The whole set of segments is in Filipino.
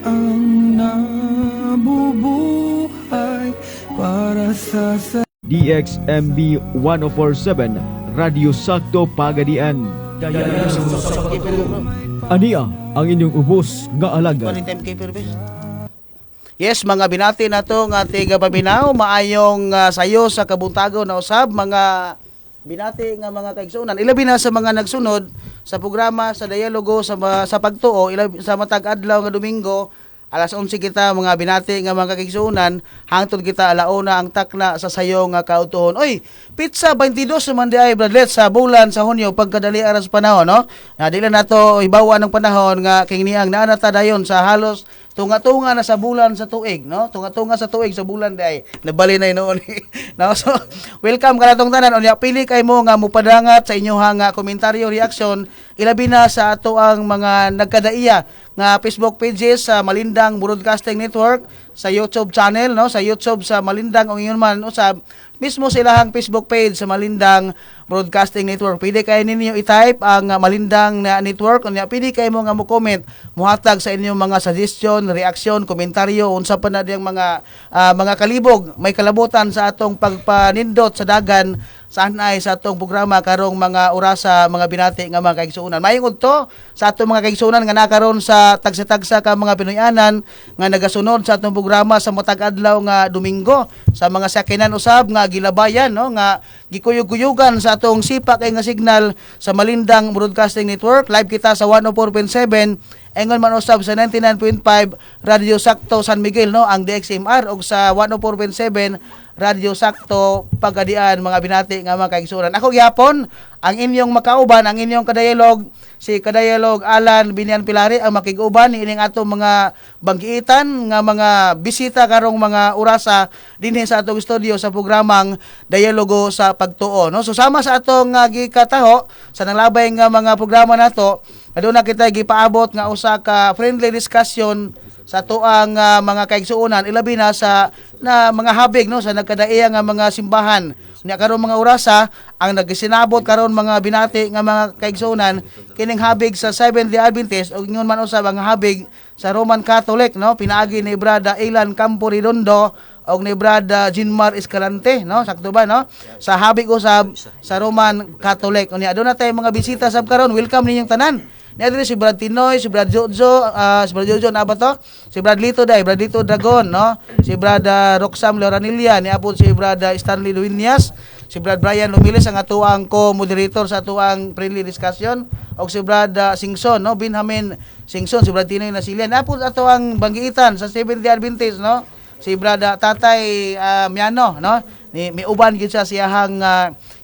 ang nabubuhay para sa DXMB 1047 Radio Sakto Pagadian. Ania ang inyong ubos nga alaga. Yes, mga binati na to nga tiga paminaw, maayong sayo sa kabuntago na usab, mga binati nga mga kaigsunan. Ilabi na sa mga nagsunod sa programa sa dialogo sa pagtuo, ilabi sa matag adlaw nga Domingo, alas 11 kita mga binati nga mga kaigsunan, hangtod kita alauna ang takna sa sayo nga kautuhon. Oy, pizza 22 man di ay Bradlet sa bulan sa Hunyo pagkadali aras panahon, no? Dili na to ibawa ng panahon nga king niang naanata dayon sa halos tunga-tunga na sa bulan sa tuig, no? Tunga-tunga sa tuig sa bulan day. Nabali na noon. No? So, welcome ka natong tanan. Unya pili kay mo nga mupadangat sa inyohang komentaryo, reaction, ilabi na sa ato ang mga nagkadaiya nga Facebook pages sa Malindang Broadcasting Network, sa YouTube channel, no? Sa YouTube sa Malindang o ingon man usab mismo sa ilahang Facebook page sa Malindang Broadcasting Network. Pwede kayo ninyo i-type ang Malindang na network. Unya pwede kayo mo nga mo comment, muhatag sa inyong mga suggestion, reaction, komentaryo unsa pa na diyang mga kalibog may kalabutan sa atong pagpanindot sa dagan saan ay sa atong programa karong mga orasa mga binati nga mga kaigsuonan. Mayong udto sa atong mga kaigsuonan nga nakaron sa tagsa-tagsa ka mga Pinoyanan nga nagasunod sa atong programa sa matag adlaw nga Domingo, sa mga sakinan usab nga gilabayan, no, nga gikuyog-kuyugan sa atong sipa kay nga signal sa Malindang Broadcasting Network. Live kita sa 104.7, engon man usab sa 99.5 Radio Sakto San Miguel, no, ang DXMR, og sa 104.7 Radio Sakto Pagadian mga binati nga mga kaigsuonan. Ako gyapon ang inyong makauban, ang inyong kadayalog, si kadayalog Alan Binian Pilari ang makiguban ining atong mga banggiitan nga mga bisita karong mga orasa dinhi sa atong studio sa programang Dialogo sa Pagtuo, no. So sama sa atong gikataho sa nalabay nga mga programa nato, aduna kita gipaabot nga usa ka friendly discussion sa tuang mga kaigsuonan, ilabi na sa mga habig, no, sa nagkadaiya nga mga simbahan. Nya karon mga orasa ang nagsinabot karon mga binati nga mga kaigsuonan kining habig sa Seventh-day Adventist ug ingon man usab ang habig sa Roman Catholic, no, pinaagi ni Brada Ilan Campo Redondo og ni Brada Jinmar Escalante, no, sakto ba, no, sa habig usab sa Roman Catholic. Unya aduna tay mga bisita sab karon, welcome ninyong tanan. Niadiri si Brad Tinoy, si Brad Jojo, na ba to? Si Brad Lito Brad Lito Dragon, no? Si Brad Roxam Loranilla, niabot si Brad Stanley Luinias, si Brad Brian Lumiles ang atuang co-moderator sa atuang friendly discussion, og si Brad Singson, no? Benjamin Singson, si Brad Tinoy Nasilian. Niabot atuang banggiitan sa Seventh-day Adventist, no? Si Brad Tatay Miano, no? May uban gyud siya siyahang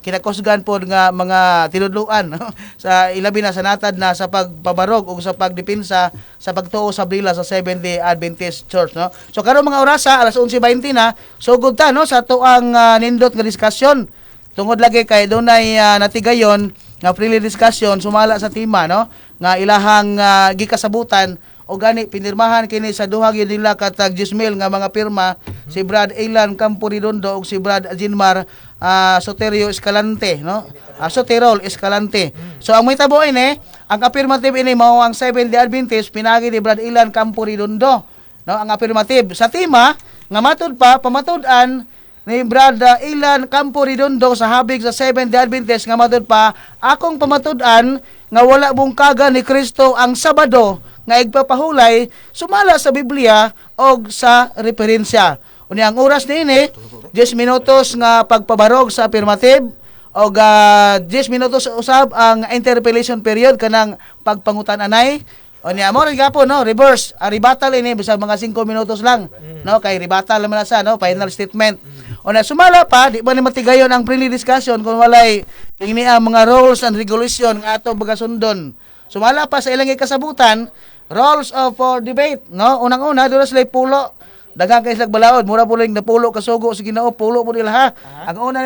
kinakusgan pod nga mga tinudluan, no? Sa ilabi na sa natad na sa pagpabarog o sa pagdepensa sa pagtuo sa brila sa Seventh-day Adventist Church, no. So karon mga orasa alas 11:20 na sugod ta, no, sa tuang nindot nga diskusyon tungod lagi kay dunay natigayon nga friendly discussion sumala sa tema, no, nga ilahang gikasabutan o gani pinirmahan kini sa duha gyud nila katag 10,000 nga mga pirma, si Brad Ilan Campo Redondo ug si Brad Jinmar Soterio Escalante, no? Soterol Escalante. So ang mahitabo ini, ang affirmative ini mao ang Seventh-day Adventist pinagi ni Brad Ilan Campo Redondo, no, ang affirmative sa tema nga matud pa pamatud-an ni Brad Ilan Campo Redondo sa habig sa Seventh-day Adventist nga matud pa akong pamatud-an nga wala bungkagan ni Kristo ang Sabado nga igpapahulay sumala sa Biblia og sa referensya. Unya ang oras niini 10 minutos nga pagpabarog sa affirmative og 10 minutos usab ang interpellation period kanang pagpangutan-anay. Unya mo rin gapon, no, reverse rebuttal ini bisag mga 5 minutos lang, no, kay rebuttal naman na sa, no, final statement. Unya sumala pa di ba ni matigayon ang friendly discussion kung walay kini ang mga rules and regulation nga ato bagasundon. Sumala pa sa ilang kasabutan rules of for debate, no, unang-una dula sila pulo daghang kay sila balaod, mura po ring napulo kasugo sa Ginoo, pulo po nila ha. Ang una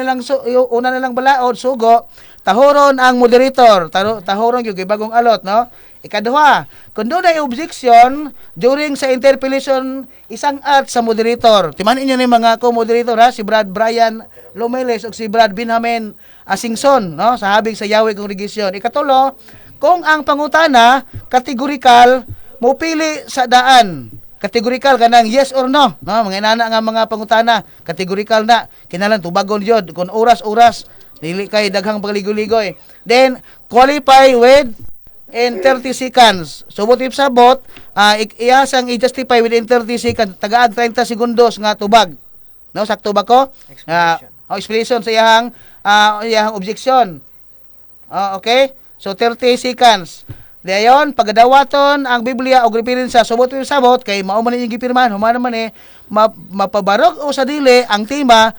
nilang balaod sugo, tahoron ang moderator, tahoron gyud kay bagong alot, no. Ikaduha, kung doon ay objection during sa interpellation, isang at sa moderator. Timanin niyo ni mga co-moderator, ha, si Brad Brian Lomeles o si Brad Benjamin Singson, no, sa habig sa Yahweh Congregation. Ikatulo, kung ang pangutana kategorikal mopili sa daan, Kategorikal kanang yes or no, no? Mga inana nga mga pangutana, kategorikal na kinahanglan tubagon yod kun oras-oras dili kay daghang pagligoy-ligoy. Then qualify with in 30 seconds. So what if sabot, iyasang i-justify within 30 seconds, tagaag 30 segundos nga tubag. No, sakto ba ko? Explanation sa iyang objection. Okay? So 30 seconds. Dayon pagadawaton ang Biblia og referensya subot with sabot kay mao man yung gipirmahan, humana man mapabarog o sa dili ang tema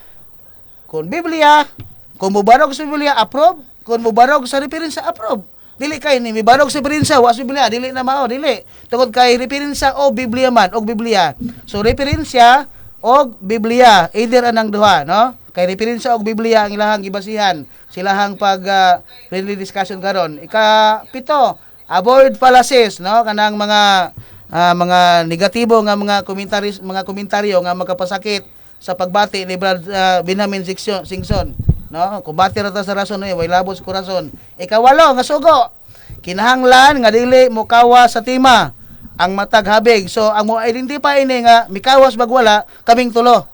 kung Biblia, kung mubarog sa Biblia approve, kung mubarog sa referensya approve. Dili kay ni mibarog sa referensya wa sa Biblia, dili na mao, dili. Tungod kay referensya o Biblia man og Biblia. So referensya og Biblia, either anang duha, no? Kay referensya og Biblia ang ilahang gibasihan, silahang pag friendly discussion karon. Ika-pito, avoid fallacies, no? Kanang mga negatibo nga mga komentaryo nga magkapasakit sa pagbati ni Brad Benjamin Singson, no? Kumbati ra ta sa rason way labos korason. Ikawalo nga sugo, kinahanglan nga dili mo kawas sa tema ang matag habig. So ang mo identify ini nga mikawas bagwala kaming tulo.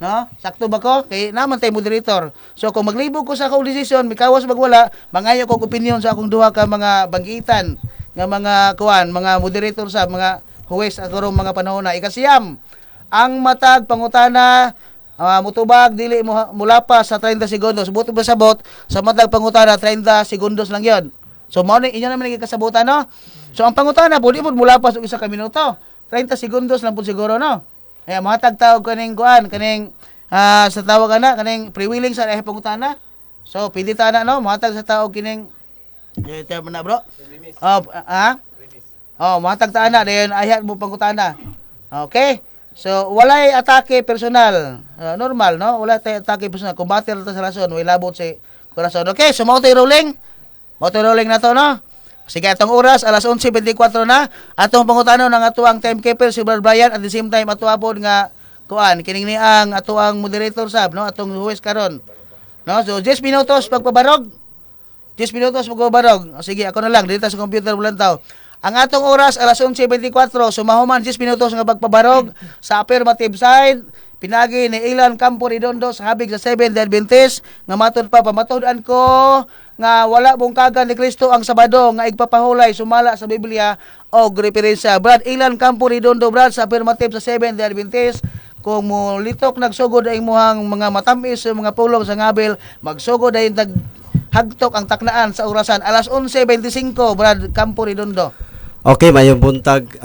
No? Sakto ba ko? Kay naman tay moderator. So kung maglibog ko sa akong decision, mikawas bagwala, mangayo ko opinion sa akong duha ka mga banggitan nga mga kuan, mga moderator sa mga huwes at karong mga panahon na ikasiyam. Ang matag pangutana mutubag dili mulapa sa 30 segundos. Buti ba sabot sa matag pangutana 30 segundos lang 'yon. So mao ni inyo naman kasabutan, no? So ang pangutana pud ipod mulapas og isa ka minuto. 30 segundos lang pud siguro, no? Ay matag tawag kaning kuan, kaning sa tawag ana kaning pre-willing sa pangutana. So pili ta na, no? Matag sa tawag kining term na, bro. Matag ta na dayon ayat mo pangutana. Okay? So walay atake personal. Normal, no? Wala tay atake personal. Kumbate ra ta sa rason, way labot sa korason. Okay, so mao tay rolling. Rolling na to, no? Sige, atong oras, alas 11:24 na. Atong pangutano ng atuang timekeeper si Brad Brian at the same time atuapod nga kuan kining ni ang atuang moderator sab, no? Atong huwes karon. No? So 10 minutos pagpabarog. 10 minutos pagpabarog. Sige, ako na lang dito sa computer bulantaw. Ang atong oras alas 11:24, sumahuman 10 minutos nga pagpabarog sa affirmative side. Pinagi ni Ilan Campo Redondo sa habig sa Seventh-day Adventist nga matod pa pamatud-an ko nga wala bungkagan ni Kristo ang Sabado nga igpapahulay sumala sa Biblia o referensya. Brad Ilan Campo Redondo, Brad, sa affirmative sa Seventh-day Adventist, kung mo litok nagsugod ay muhang mga matamis mga pulong sa ngabil, magsugod ay hagtok ang taknaan sa orasan. Alas 11:25, Brad Campo Redondo. Okay, mayong buntag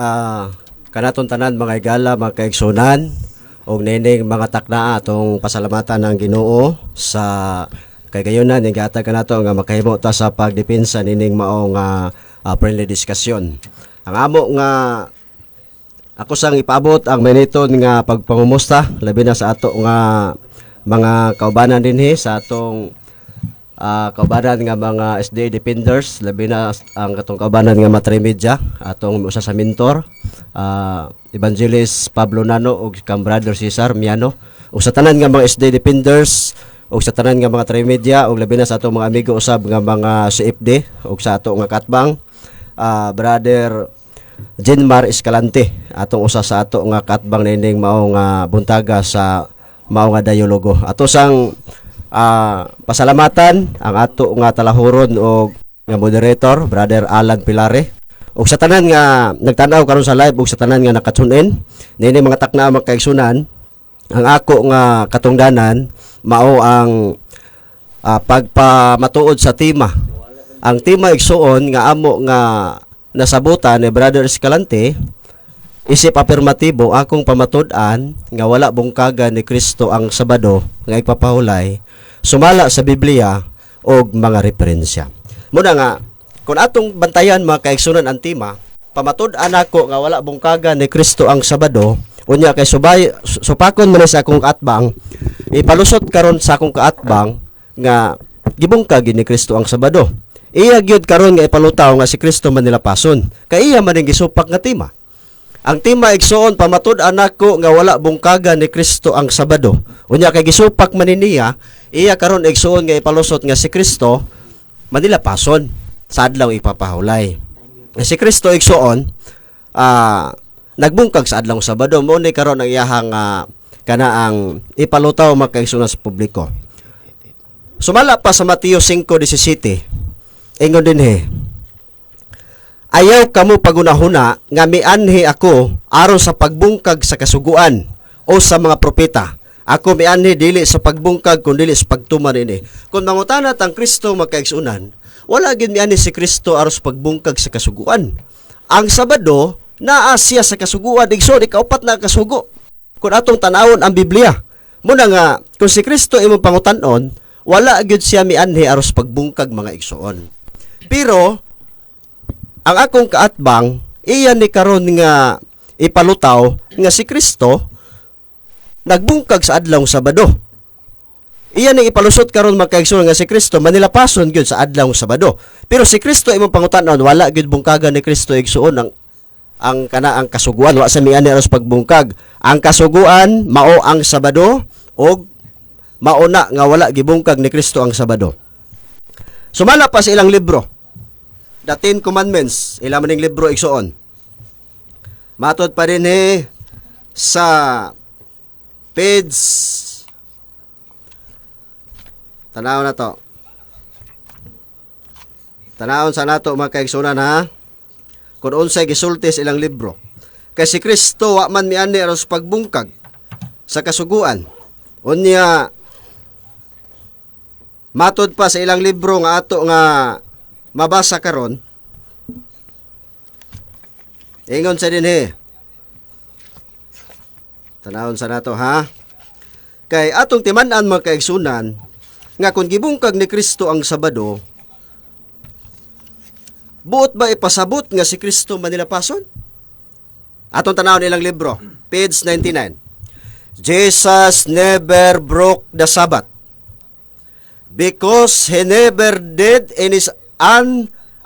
kanaton tanan mga igala, mga kaigsunan og nining mga taknaa atong pasalamatan ng Ginoo sa kay gayonan ning gihatag kanato nga makahimo ta sa pagdepensa nining mao nga friendly discussion. Ang amo nga ako sang ipaabot ang meniton nga pagpangumusta labi na sa ato nga mga kaubanan dinhi sa atong kaubanan nga mga SDA defenders, labi na ang katong kaubanan nga Matrimedia, atong usa sa mentor, Evangelist Pablo Nano ug kang Brother Cesar Miano, ug sa tanan nga mga SDA defenders ug sa tanan nga mga Trimedia ug labi na sa atong mga amigo usab nga mga CFD ug sa ato nga katbang, Brother Jenmar Escalante, atong usa sa ato nga katbang nining mao nga buntaga sa mao nga dialogo. Ato sang pasalamatan ang ato nga talahuron o nga moderator, Brother Alan Pilare, ug sa tanan nga nagtanaw karon sa live ug sa tanan nga nakatune-in nini mga takna magkaigsunan. Ang ako nga katungdanan mao ang pagpamatuod sa tema. Ang tema igsuon nga amo nga nasabutan ni Brother Escalante, isip afirmatibo akong pamatud-an nga wala bungkagan ni Kristo ang Sabado nga ipapahulay sumala sa Biblia og mga referensya. Muna nga kung atong bantayan mga kaigsunan ang tema, pamatud-an ako nga wala bungkagan ni Kristo ang Sabado, unya kay supakon man sa akong kaatbang, ipalusot karon sa akong kaatbang nga gibungkag ni Kristo ang Sabado. Iya gyud karon nga ipalutaw nga si Kristo man nilapason. Kay iya man ning gisupak nga tema. Ang tema igsuon pamatud-an ako nga wala bungkagan ni Kristo ang Sabado. Unya kay gisupak man niya, iya karon igsuon nga ipalusot nga si Kristo manilapason sa adlaw ipapahulay. Si Kristo igsuon nagbungkag sa adlaw Sabado. Mo ni karon ang iyahang kanaang ipalutaw makaigsunan sa publiko. Sumala pa sa Mateo 5:17. Ingon dinhi, ayaw kamo pagunahuna nga mianhi ako aron sa pagbungkag sa kasuguan o sa mga propeta. Ako mianhi dili sa pagbungkag kundi dili sa pagtuman ini. Kung mangutana tang Kristo makaigsunan, wala gid mianhi si Kristo aron sa pagbungkag sa kasuguan. Ang Sabado naa siya sa kasuguan, igsoon ikaupat na kasugo. Kung atong tanawon ang Biblia, muna nga kung si Kristo imong pangutan-on, wala gyud siya mianhi aron sa pagbungkag mga igsoon. Pero ang akong kaatbang iya ni karon nga ipalutaw nga si Kristo nagbungkag sa adlaw Sabado. Iya ni ipalusot karon makaigsoon nga si Kristo manilapason gyud sa adlaw Sabado. Pero si Kristo imong pangutan-on, wala gyud bungkagan ni Kristo igsoon ang kanaang kasuguan, wa sa miani aros pagbungkag. Ang kasuguan mao ang Sabado og mauna nga wala gibungkag ni Kristo ang Sabado. Sumala pa sa ilang libro, The Ten Commandments, ilang maning libro igsoon. Matod pa rin sa page, tanawon na to. Tanawon sa nato mga kaigsunan ha. Kung unsay gisultis ilang libro. Kay si Kristo wa man miani aron sa pagbungkag sa kasuguan. Unya matod pa sa ilang libro nga ato nga mabasa karon. Ingon sa dinhi. Tanawon sa nato ha. Kay atong timan-an mga kaigsunan nga kung gibungkag ni Kristo ang Sabado, buot ba ipasabot nga si Kristo manilapason? Atong tanawon ilang libro, page 99. Jesus never broke the Sabbath because he never did in his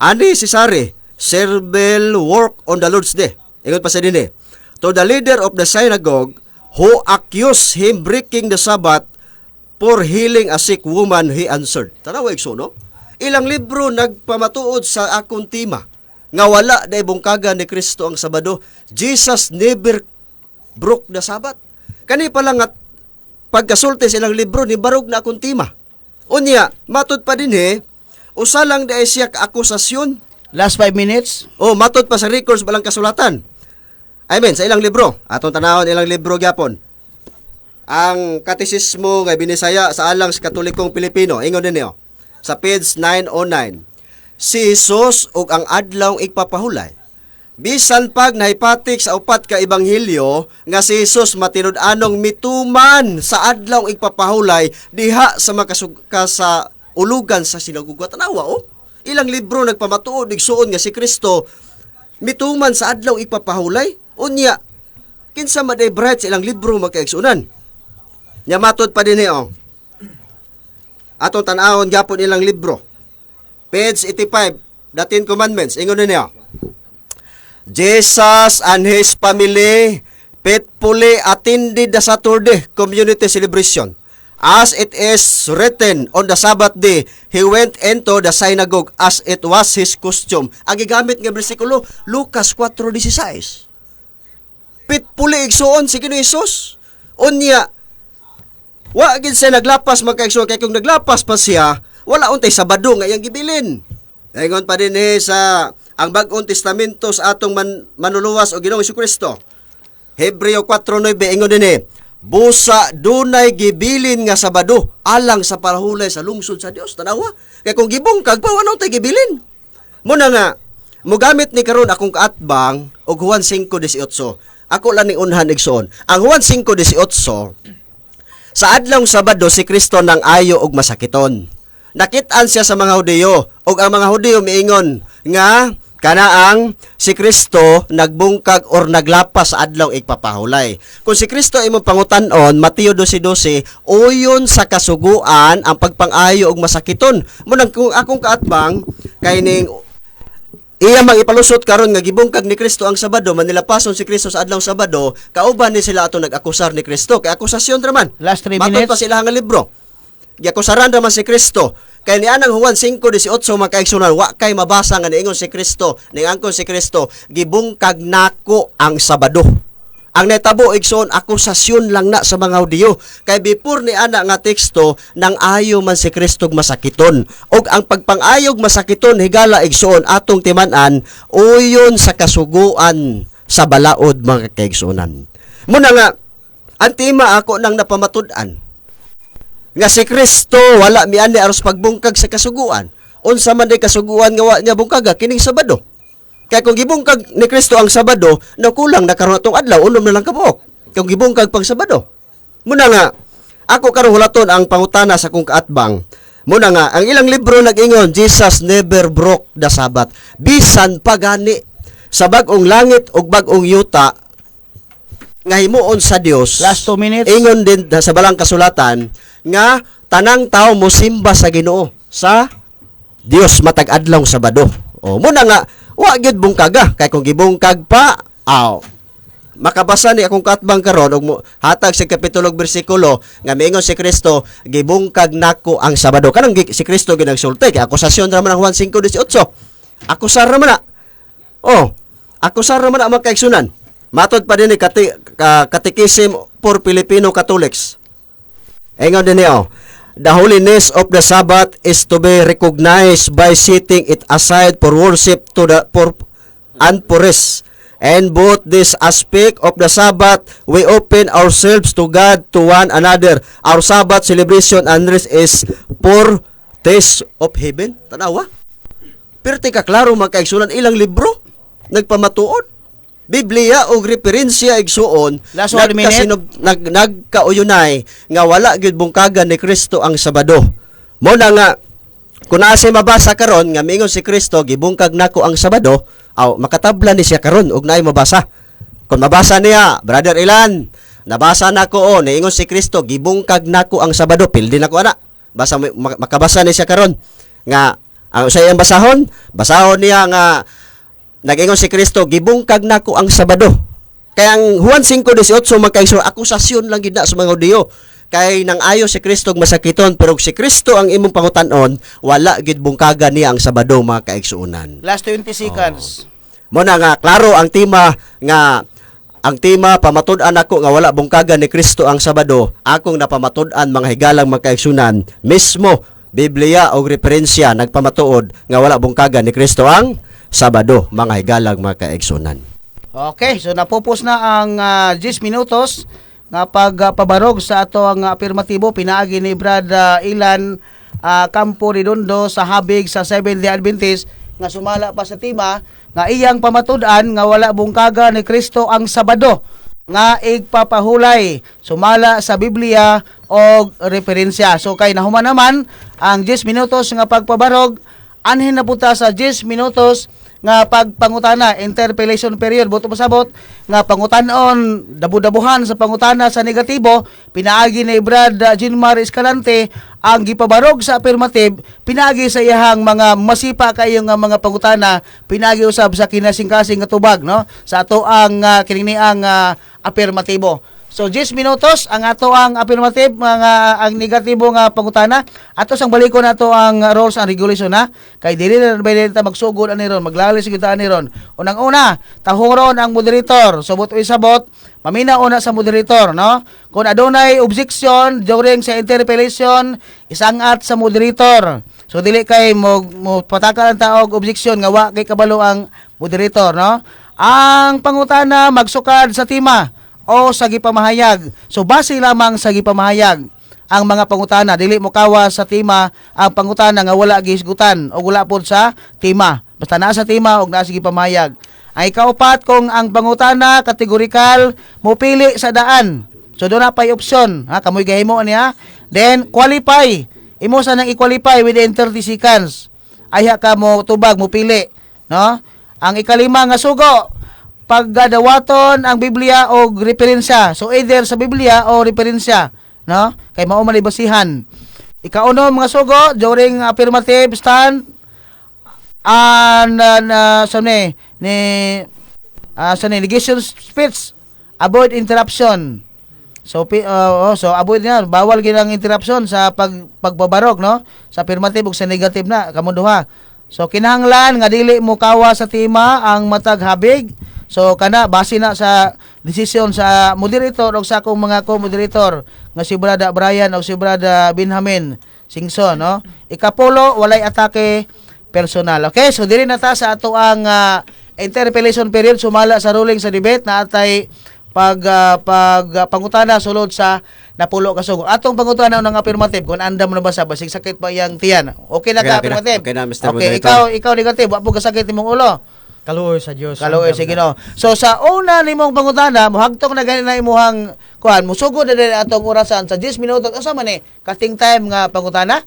unnecessary servile work on the Lord's day. Ingon pa sa dinhi. To the leader of the synagogue who accused him breaking the Sabbath for healing a sick woman, he answered. Tanawa igsoon, no? Ilang libro nagpamatuod sa akong tema nga wala na bungkagan ni Kristo ang Sabado. Jesus never broke the Sabbath. Kani pa lang at pagkasulti sa ilang libro ni barog na akong tema. Unya, matud pa din usa lang di siya akusasyon. Last 5 minutes. O matud pa sa records balang kasulatan. I mean, sa ilang libro. Atong tanawon ilang libro gyapon. Ang katisismo nga binisaya sa alang sa Katolikong Pilipino. Ingon din niyo. Sa page 909, si Jesus ug ang adlaw igpapahulay. Bisan pag nahipatik sa upat ka ebanghelyo nga si Jesus matinud-anong mituman sa adlaw igpapahulay diha sa sa ulugan sa sinagoga. Tanawa ilang libro nagpamatuod igsuon nga si Kristo mituman sa adlaw igpapahulay. Unya kinsa maday bright sa ilang libro magkaigsunan. Nya matod pa dinhi atong tan-awon gyapon ilang libro. Page 85, The Ten Commandments. Ingon niya. Jesus and his family faithfully attended the Saturday community celebration. As it is written, on the Sabbath day, he went into the synagogue as it was his custom. Ang gigamit nga bersikulo, Lucas 4:16. Faithfully igsuon si Ginoong Hesus. Unya, wa gid siya naglapas magkaigsuon kay kung naglapas pa siya, wala untay Sabado nga iyang gibilin. Ingon pa din sa ang Bag-ong Testamento sa atong manuluwas o Ginoong Jesucristo. Hebreo 4:9 ingon din busa dunay gibilin nga Sabado alang sa parahulay sa lungsod sa Dios. Tanawa, kay kung gibungkag pa wala untay gibilin. Muna nga mogamit ni karon akong kaatbang og Juan 5:18. Ako lang ni unhan igsoon. Ang Juan 5:18 sa adlong Sabado si Kristo nang ayo og masakiton. Nakit-an siya sa mga Hudiyo ug ang mga Hudiyo miingon nga kanaang si Kristo nagbungkag or naglapas sa adlaw igpapahulay. Kung si Kristo imong pangutan-on Mateo 12:12 uyon sa kasuguan ang pagpang-ayo og masakiton. Munang kung akong kaatbang kay ning iya mang ipalusot karon nga gibungkag ni Kristo ang Sabado, manilapason si Kristo sa adlaw Sabado, kauban ni sila ato nag-akusar ni Kristo. Kay akusasyon raman. Last 3 Matod minutes. pa sila nga libro. Giakusaran raman si Kristo Kay ni anang Juan 5:18 mga kaigsunan, wa kay mabasa nga niingon si Kristo, niangkon si Kristo, gibungkag nako ang Sabado. Ang netabo igsoon akusasyon lang na sa mga Hudiyo. Kay before ni ana nga teksto nang ayo man si Kristo masakiton. Og ang pagpangayog masakiton higala igsoon atong timan-an uyon sa kasuguan sa balaod mga kaigsunan. Muna nga ang tema ako nang napamatud-an nga si Kristo wala miani aros pagbungkag sa kasuguan. Unsa man di kasuguan nga wa niya bungkaga kining Sabado. Kaya kung gibungkag ni Kristo ang Sabado, nakulang na karon atong adlaw, unom na lang kabuok. Kung gibungkag pang Sabado. Muna nga, ako karon hulaton ang pangutana sa kong kaatbang. Muna nga, ang ilang libro nag-ingon, Jesus never broke the Sabbath. Bisan pa gani sa bag-ong langit ug bag-ong yuta nga himuon sa Dios. Last 2 minutes. Ingon din sa balang kasulatan nga tanang tao mo simba sa Ginoo sa Dios matag adlaw Sabado. O muna nga wa gyud bungkaga kay kung gibungkag pa makabasa ni akong katbang karon og hatag sa kapitulo ug bersikulo nga miingon si Kristo gibungkag nako ang Sabado kanang si Kristo ginagsulti kay akusasyon ra man ang Juan 5:18 akusar ra man na akusar ra man na mga kaigsunan matod pa din ni Catechism for Filipino Catholics ingon din niyo. The holiness of the Sabbath is to be recognized by setting it aside for worship and for rest. And both this aspect of the Sabbath, we open ourselves to God, to one another. Our Sabbath celebration and rest is for taste of heaven. Tanawa? Pero tika klaro mga kaigsunan, ilang libro nagpamatuod. Biblia o referensya igsuon Last 1 minute. nagkauyunay nga wala gyud bungkagan ni Kristo ang Sabado. Mo na nga kun asa mabasa karon nga miingon si Kristo gibungkag nako ang Sabado, makatablan ni siya karon ug naay mabasa. Kung mabasa niya, Brother Ilan, nabasa nako niingon si Kristo gibungkag nako ang Sabado, pildi nako ana. Basa makabasa ni siya karon nga ang sa iyang basahon niya nga nag-ingon si Kristo, gibungkag nako ang Sabado. Kaya ang Juan 5:18 magkaigsoon akusasyon lang gid na sa mga Hudiyo. Kay nang ayo si Kristo masakiton pero si Kristo ang imong pangutanon, wala gid bungkagan niya ang Sabado mga kaigsuonan. Last 20 seconds. Mo na nga klaro ang tema pamatud-an ako nga wala bungkagan ni Kristo ang Sabado. Akong napamatud-an mga higalang mga kaigsuonan mismo Biblia o referensya nagpamatuod nga wala bungkagan ni Kristo ang Sabado, mga higalang mga kaigsunan. Okay, so napupos na ang 10 minutos nga pagpabarog sa ato ang afirmatibo pinaagi ni Brad Ilan Campo Redondo sa habig sa Seventh-day Adventist nga sumala pa sa tema nga iyang pamatud-an nga wala bungkaga ni Kristo ang Sabado nga igpapahulay sumala sa Biblia o referensya. So kay nahuman naman ang 10 minutos nga pagpabarog anhin na punta sa 10 minutos nga pagpangutana, interpellation period, boto pasabot, nga pangutanon, dabu-dabuhan sa pangutana sa negatibo, pinaagi ni Brad Jinmar Escalante, ang gipabarog sa affirmative, pinaagi sa iyahang mga masipa kayo nga mga pangutana, pinaagi usab sa kinasing-kasing nga tubag, no? Sa ato ang kininiang affirmatibo. So 10 minutos ang ato ang affirmative ang negatibo nga pangutana ato sang balikon nato ang rules and regulation na kay dili na ta magsugod ani ron maglalis gyud ta ani ron. Unang-una tahong ang moderator subot o isabot mamina una sa moderator no kung adunay objection during sa interpellation isangat sa moderator. So dili kay mo patakan ta og objection nga wa kay kabalo ang moderator no. Ang pangutana magsukad sa tema o sa gipamahayag. So base lamang sa gipamahayag ang mga pangutana, dili mo kawa sa tema ang pangutana nga wala gihisgutan o wala pod sa tema. Basta naa sa tema og naa sa gipamahayag. Ang ikaupat kung ang pangutana kategorikal mo pili sa daan. So do na pay option, ha kamoy gahimo niya. Then qualify. Imo sa nang i-qualify within 30 seconds. Ayha ka mo tubag mo pili, no? Ang ikalima nga sugo paggadawaton ang Biblia o referensya. So either sa Biblia o referensya, no? Kay mao man ibasihan. Ikauno mga sugo during affirmative stand and negation speech, avoid interruption. So so avoid na bawal gid ang interruption sa pagbabarog no sa affirmative ug sa negative na kamo duha. So kinahanglan nga dili mo kawa sa tema ang matag habig. So kana base na sa desisyon sa moderator ug sa akong mga co-moderator nga si Brada Brian ug si Brada Benjamin Singson no. Ikapulo walay atake personal. Okay, so dili na ta sa ato ang interpellation period sumala sa ruling sa debate na atay pangutana sulod sa napulo ka sugod. Atong pangutana ng affirmative kung andam na ba sa basig sakit pa iyang tiyan. Okay na ka affirmative? Okay na, Mr. Okay, Moderator. ikaw negative, wa po kasakit imong ulo. Kaluoy sa Dios. Kaluoy sige no. So sa una nimong pangutana, mohagtong na gani na imuhang kuan, musugod na din atong orasan sa 10 minutos. Asa man ni? Cutting time nga pangutana?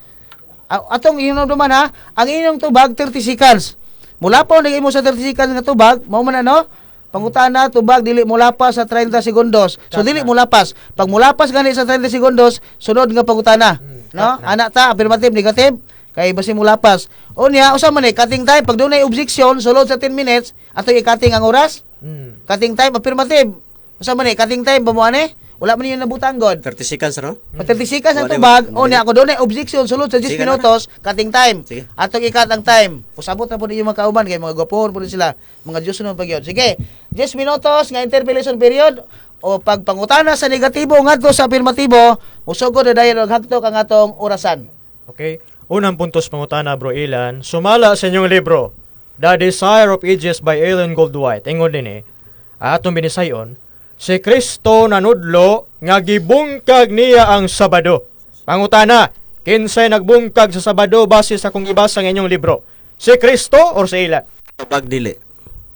Atong inyong duman ha, ang inyong tubag 30 seconds. Mula po nagay mo sa 30 seconds nga tubag, mao man ano? Pangutana tubag dili mo lapas sa 30 segundos. So dili mo lapas. Pag mulapas gani sa 30 segundos, sunod nga pangutana. No? Ana ta affirmative negative kay basi mo lapas. Unya usa man ni cutting time pag dunay objection sulod sa 10 minutes ato i-cutting ang oras. Cutting time affirmative. Usa man ni cutting time mo ani? Wala man yun nabutang god. 30 seconds ro? 30 seconds ang tubag. Unya ako dunay objection sulod sa 10 Sige minutos cutting time. Sige. Ato i-cut ang time. Pusabot na po ninyo mga kauban kay mga gwapon po sila. Mga Diyos nun pag yun. Sige. 10 minutos nga interpellation period o pagpangutana sa negatibo ngadto sa afirmatibo, musugod na dialogue hagto kang atong orasan. Okay. Unang puntos pangutana, Bro Ilan. Sumala sa inyong libro, The Desire of Ages by Ellen Goldwhite. Ingon din atong binisayon, si Kristo nanudlo nga gibungkag niya ang Sabado. Pangutana, kinsay nagbungkag sa Sabado base sa kung ibasa ng inyong libro? Si Kristo or si Ilan? Tubag dili.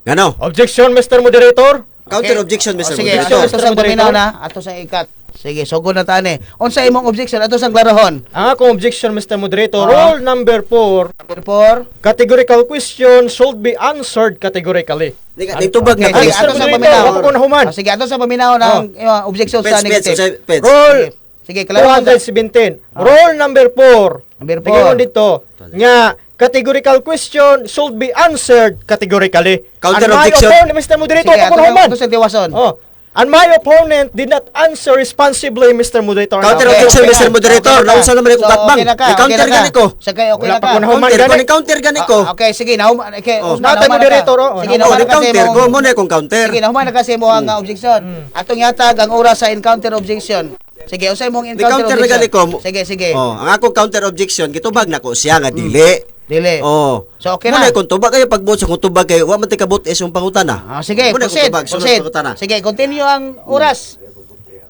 Ngano? Objection, Mr. Moderator? Counter objection, Mr. Sige, Moderator. ato sa paminaw na, ato sa ikat. Sige, sugod na tani. Unsa imong objection ato sa klarahon? Ang akong objection, Mr. Moderator, rule number 4, Number 4. categorical question should be answered categorically. Ning tubag Okay, nga sige, Mr. ato sa Moderator, paminaw. ako po nahuman. Sige, ato sa paminaw ng objection sa negative. Pets. Roll Sige, klarahon. 217. Roll number 4. Number 4. Tingnan dito nga categorical question should be answered categorically. Counter And my objection. opponent, Mr. Moderator, Sige, ako po nahuman. ato sa tiwason. Oh. And my opponent did not answer responsibly, Mr. Moderator. Counter Okay, objection, okay Mr. na. Moderator. Okay na. Naunsa naman ko So, katbang. okay na ka, Counter okay na ka. gani ko. Sige, okay Wala na pa ka. po nahuman Counter gani. counter gani ko. Okay, sige, okay, Oh. Usman, Natay nahuman na moderator, ka. oh. Sige, Oh, nahuman na kasi counter mong- go mo na kung counter. Sige, nahuman na kasi mo ang objection. Atong yatag ang oras sa encounter objection. Sige, usay mong Di encounter counter na gani objection. ko. Sige, sige. Oh, ang akong counter objection gitubag nako siya nga dili. Dili. Oh. So, okay Muna na. kung tubag kayo pagbuot sa kung tubag kayo, wa man tay kabut is yung pangutana. Sige, Muna kung proceed. tubag, sunod Proceed. pangutana. Sige, continue ang oras.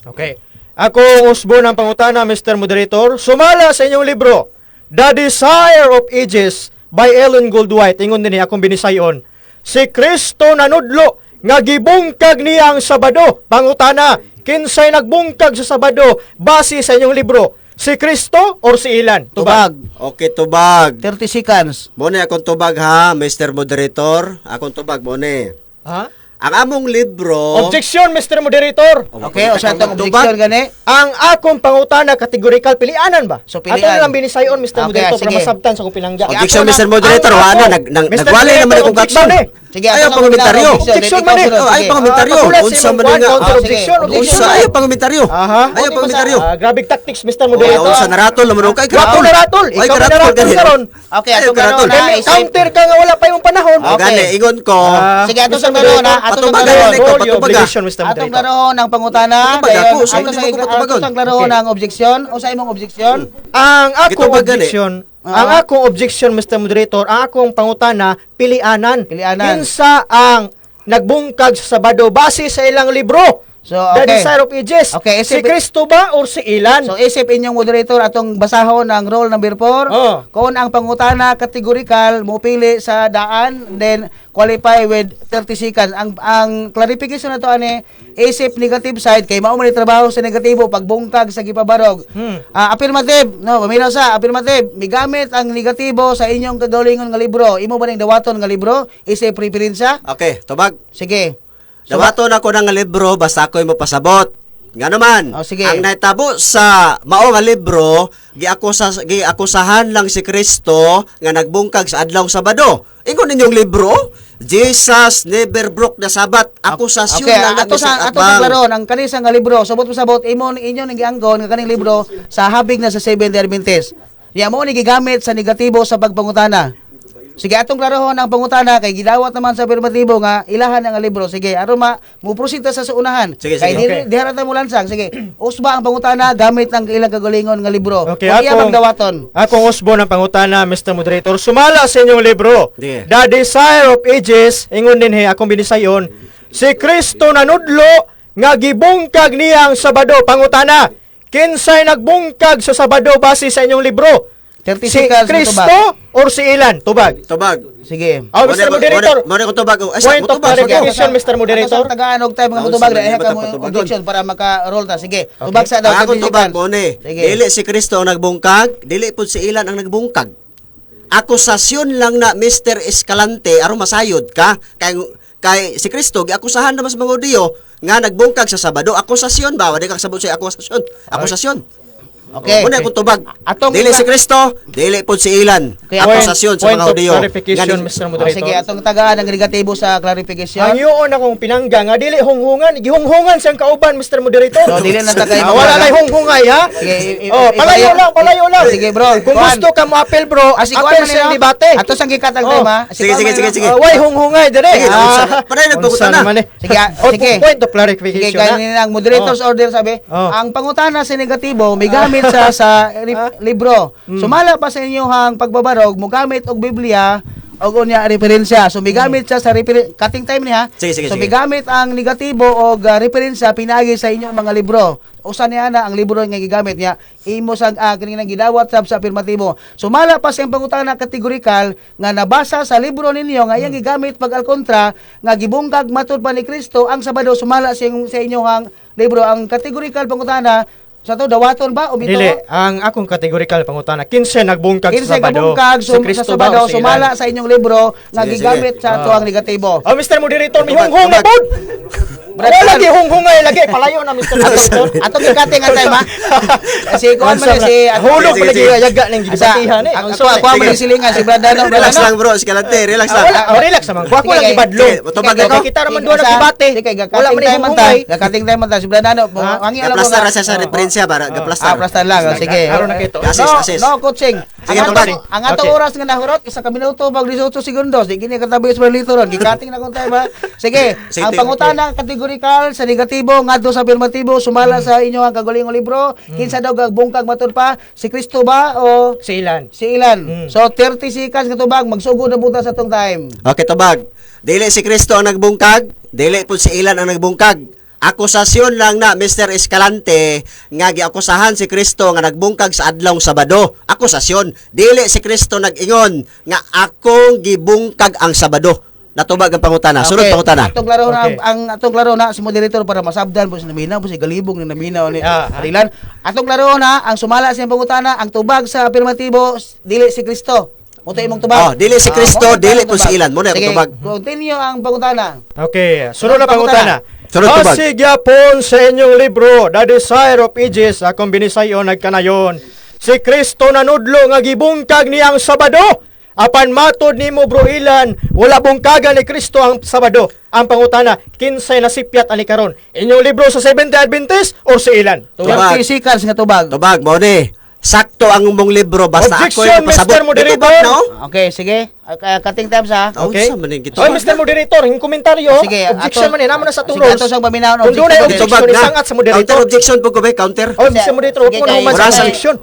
Okay. Ako, usbo ng pangutana, Mr. Moderator. Sumala sa inyong libro, The Desire of Ages by Ellen Goldwhite. Ingon din akong binisayon. Si Kristo nanudlo nga gibungkag niya ang Sabado. Pangutana, kinsay nagbungkag sa Sabado base sa inyong libro? Si Kristo or si Ilan? Tubag. Okay, tubag. 30 seconds. Muna akong tubag ha, Mr. Moderator. Akong tubag muna. Ha? Ang among libro. Objection, Mr. Moderator. Okay, o sa itong Tubag. objection gani. Ang akong pangutana, categorical, pilianan ba? So, pilian. Ato lang binisayon, Mr. Okay, Moderator, para sige. masabtan sa kong pinangga. Objection, Ako na- Mr. Moderator. ang Wala, ako- Mr. nagwali naman Moderator, akong objection katbang. Sige, Ayaw ato sa pangomentaryo. paminaw, Objection ikaw man eh. sunod, Oh, ay sige. pangomentaryo. Ako Unsa si man Juan, nga. counter sige. objection, Unsa, objection. Unsa ayaw pangomentaryo. Aha. Ayaw pangomentaryo. Grabe tactics, Mr. Oh, Moderator. unsa naratol naman kay Ratol na ratol. Ay, Ikaw na karatol ratol gani. karon. Okay, Ayaw ato karatol. karon na Kaya counter ka nga wala pa yung panahon. Okay. Gani, ingon ko. Sige, ato Mr. sa karon Moderator, ha. Ato sa patubag karon. gani ko, Roll your patubag. obligation, Mr. Atong Moderator. klarohon ang pangutana. Patubag ako, Dayon, so hindi ato mo ko patubagon. sa klarohon Okay. ang objection. O sa imong objection. Ang akong Gitubag gani. objection, ang akong objection, Mr. Moderator, ang akong pangutana, pilianan. Pilianan. Kinsa ang nagbungkag sa Sabado base sa ilang libro? So, The okay. Desire of Ages. Okay, Si isip- Kristo ba or si Ilan? So isip inyong moderator atong basahon ang rule number 4. Oh. Kung ang pangutana categorical mo pili sa daan then qualify with 30 seconds. Ang clarification nato ani isip negative side kay mao man trabaho sa negatibo pagbungkag sa gipabarog. Affirmative, no, paminaw sa affirmative. Migamit ang negatibo sa inyong kagalingon nga libro. Imo ba ning dawaton nga libro? Isip preferensya? Okay, tubag. Sige. So, Dawaton ako ng libro basta ako'y mapasabot. Nga naman, Oh, sige. ang naitabo sa mao nga libro, giakusahan lang si Kristo nga nagbungkag sa adlaw Sabado. Ingon ninyong libro, Jesus never broke the Sabbath. Akusasyon Okay, lang ato sa klaron ang kanisang nga libro, sabot mo sabot imo inyo ning gianggon nga kaning libro sa habig na sa Seventh-day Adventist. Ya mo ni gigamit sa negatibo sa pagpangutana. Sige, atong klarohon ang pangutana kay gidawat naman sa afirmatibo nga ilahan ang libro. Sige, aron muprosita sa unahan. Sige, Kay sige. di harata mo lansang. Sige, usba ang pangutana gamit ang ilang kagalingon nga libro. Okay, Kung iya akong- magdawaton. Akong Osborne ang pangutana, Mr. Moderator. Sumala sa inyong libro. Sige. The Desire of Ages, ingon din akong binisayon, si Kristo nanudlo nga gibungkag niya ang Sabado. Pangutana, kinsay nagbungkag sa Sabado base sa inyong libro? 30 Si seconds, Kristo or si Ilan? Tubag. Tubag. Sige. Oh, Mr. Moderator. Mo ko tubag. Ay, Point of tubag. clarification, Mr. Moderator. Ato sa tagaan og time nga Oh, tubag sige, dahil ka mo tubag, tubag. objection para maka-roll ta. Sige. Tubag sa daw Ako 30 tubag seconds. mo ni. Sige. Dili si Kristo ang nagbungkag, dili pud si Ilan ang nagbungkag. Akusasyon lang na Mr. Escalante aron masayod ka kay si Kristo giakusahan naman sa mga Hudiyo nga nagbungkag sa Sabado. Akusasyon ba? Wala kang sabot sa akusasyon. Akusasyon. Okay. Muna kung tubag. Atong Dili si Kristo, dili pud si Ilan. Okay, Akusasyon sa point mga of Hudiyo. clarification, Nga- Mr. Oh, Moderator. sige, atong tagaan ang negatibo sa clarification. Ang yun akong pinangga nga dili hunghungan, gihunghungan siyang kauban, Mr. Moderator. So, dili na ta kay Wala lay hunghungay ha. Sige, Oh, palayo lang, palayo lang. Sige, bro. Kung Kuhan. gusto ka mo apel, bro, Sige, apel sa debate. Ato sang gikatang Oh. tema. Sige, sige, sige, sige. Why hunghungay dire? Sige, panay nagpagutan na. Sige, sige. Point of Sige, clarification. kaya ha? nila ang moderator's order sabi, Oh. ang pangutana sa negatibo may gamit sa libro. Sumala pa sa inyong pagbabarog, mo gamit og Biblia og unya referensya. So may gamit siya sa cutting time niya. Sige, sige, So sige. may gamit ang negatibo og referensya pinagi sa inyong mga libro. Usa niya na ang libro nga gigamit niya imo sa kining gidawat sa afirmatibo. Sumala pa sa iyang pangutana kategorikal nga nabasa sa libro ninyo nga iyang gigamit pag alkontra nga gibungkag matud pa ni Kristo ang Sabado sumala sa inyong libro. Ang kategorikal pangutana sa to dawaton ba o bito? Dili, ang akong kategorikal pangutana, kinsa nagbungkag sa Kinsa Sabado? gabungkag Si Kristo sa ba Sabado o si sumala Ilan? sa inyong libro nga Sige, gigamit sa ato ang negatibo. Oh, Mr. Moderator, may Tubag, hunghung na tubag. pod. Wala lagi hunghungay lagi, palayo na Mr. Moderator. Ato gikating nga time ha. Kasi kuan man si hulog Sige, pa lagi sige. yaga ning gibatihan eh. Ako man Sige. silingan si Bradano. Relax lang bro, Escalante, relax lang. Wala, relax naman. Kuha ko Sige, lang ibadlong. sige, tubag Kaya ako. kita naman doon ang debate. Sige, Wala gakating man time yung man ta. hunghungay. Gakating time man ta si Bradano. Wangi alam ko Gaplastar nga. ra siya sa referensya para gaplastar. Plastar lang. Sige. Aron na kito. Assist, assist. No, coaching. Sige, tubag. Ang ato Okay. oras nga nahurot isa ka minuto pag 18 segundos. Di gini katabi sa lito ron. Gikating na kung time ha. Sige. Sige, Ang pangutana kategorikal sa negatibo ngadto sa afirmatibo sumala sa inyo ang kagulingong libro. Kinsa daw gagbungkag matud pa? Si Kristo ba o Si Ilan. si Ilan? So 30 seconds nga tubag magsugod na buta sa tong time. Okay, tubag. Dili si Kristo ang nagbungkag, dili po si Ilan ang nagbungkag. Akusasyon lang na Mr. Escalante nga giakusahan si Kristo nga nagbungkag sa adlawng Sabado. Akusasyon. Dili si Kristo nag-ingon nga akong gibungkag ang Sabado. Natubag ang pangutana. Sunod pangutana. Atong klaro na Okay. ang atong klaro na si moderator para masabdan po si naminaw po si galibong ni naminaw ni Ah, Arilan. Atong klaro na ang sumala sa pangutana ang tubag sa afirmatibo dili si Kristo. Muto imong tubag. Oh, dili si Kristo, mo na dili tubag. po si Ilan. Muna Sige, yung tubag. continue ang pangutana. Okay, sunod na pangutana. Sunod tubag. Pasigyapon sa inyong libro, The Desire of Ages, akong binisayon nagkanayon. Si Kristo nanudlo nga gibungkag niya ang Sabado. Apan matod nimo bro Ilan, wala bungkagan ni Kristo ang Sabado. Ang pangutana, kinsay nasipyat ani karon? Inyong libro sa Seventh-day Adventist or si Ilan? Tubag. 30 seconds nga tubag. Tubag mo ni. Sakto ang mong libro basta ako Objection, yung pasabot. Mr. Moderator. Tubag, no? Okay, sige. Cutting time sa. Okay. Oh, sa maning gito. Oy, Mr. Moderator, yung komentaryo, Sige, objection ato- man naman na sa sige, tulos. ato sang paminaw ng Kung doon ay objection. objection, isangat sa moderator. Counter objection po ko ba? Counter? Oy, Mr. Moderator, huwag Sige, mo na kay- human sa Orasan. objection.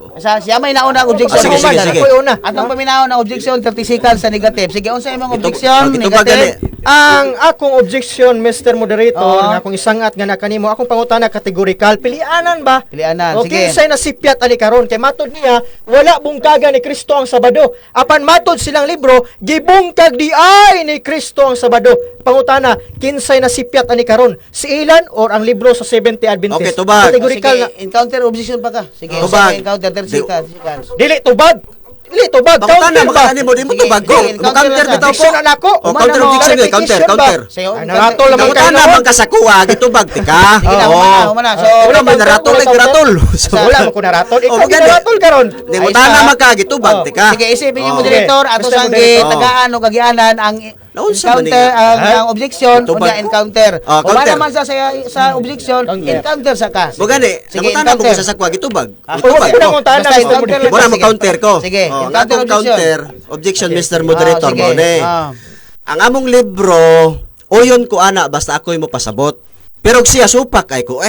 Siya may nauna ang objection. Sige, sige, sige. Ako una. Atong paminaw ng objection 30 seconds sa negative. Sige, unsa imong Ito- objection? ito ba Negative. gani? Ang akong objection, Mr. Moderator, Oo. nga akong isangat nga nakanimo, akong pangutana kategorikal, pilianan ba? Pilianan, O sige. kinsay nasipyat ani karon kay matod niya, wala bungkagan ni Kristo ang Sabado. Apan matod silang libro, gibungkag di ay ni Kristo ang Sabado. Pangutana, kinsay nasipyat ani karon? Si Ilan or ang libro sa Seventh-day Adventist? Okay, tubag. Kategorikal Sige, na. encounter objection pa ka. Sige, Tubag. encounter 30 seconds. Dili tubag. tubag. Pangutana Counter ba? makani mo di mo Sige, tubag ko. sige, Mo counter counter bitaw ko. Objection na ako. Oh, counter Umano, objection, counter, clarification ba? counter. Sayo, Naratol naman kayo Pangutana noon. man ka sa kuha, gitubag ti ka. Sige na, Oo. humana. So, Wala may naratol, naratol. Wala mo ko naratol. Ikaw maganda. ginaratol karon. Di mo tana man ka, gitubag ti ka. Sige, isipin niyo Oh. moderator Okay. ato Mr. sang Moderator. tagaan o kagianan ang Naunsa man encounter niya? ang objection Tubag. unya encounter. Oh, O counter. naman sa objection, encounter sa ka. Mo gani, Sige, namutana mo encounter. ko sa sakwa gitubag. Huwag Gitubag ko na ko. mong tana, Basta Mr. encounter Moderator. lang. Wala mo Sige. counter ko. Sige, Oh, encounter akong objection. counter objection Mr. Moderator sige. mo ni. Ang among libro, uyon ko ana basta ako'y mo pasabot. Pero siya supak ay ko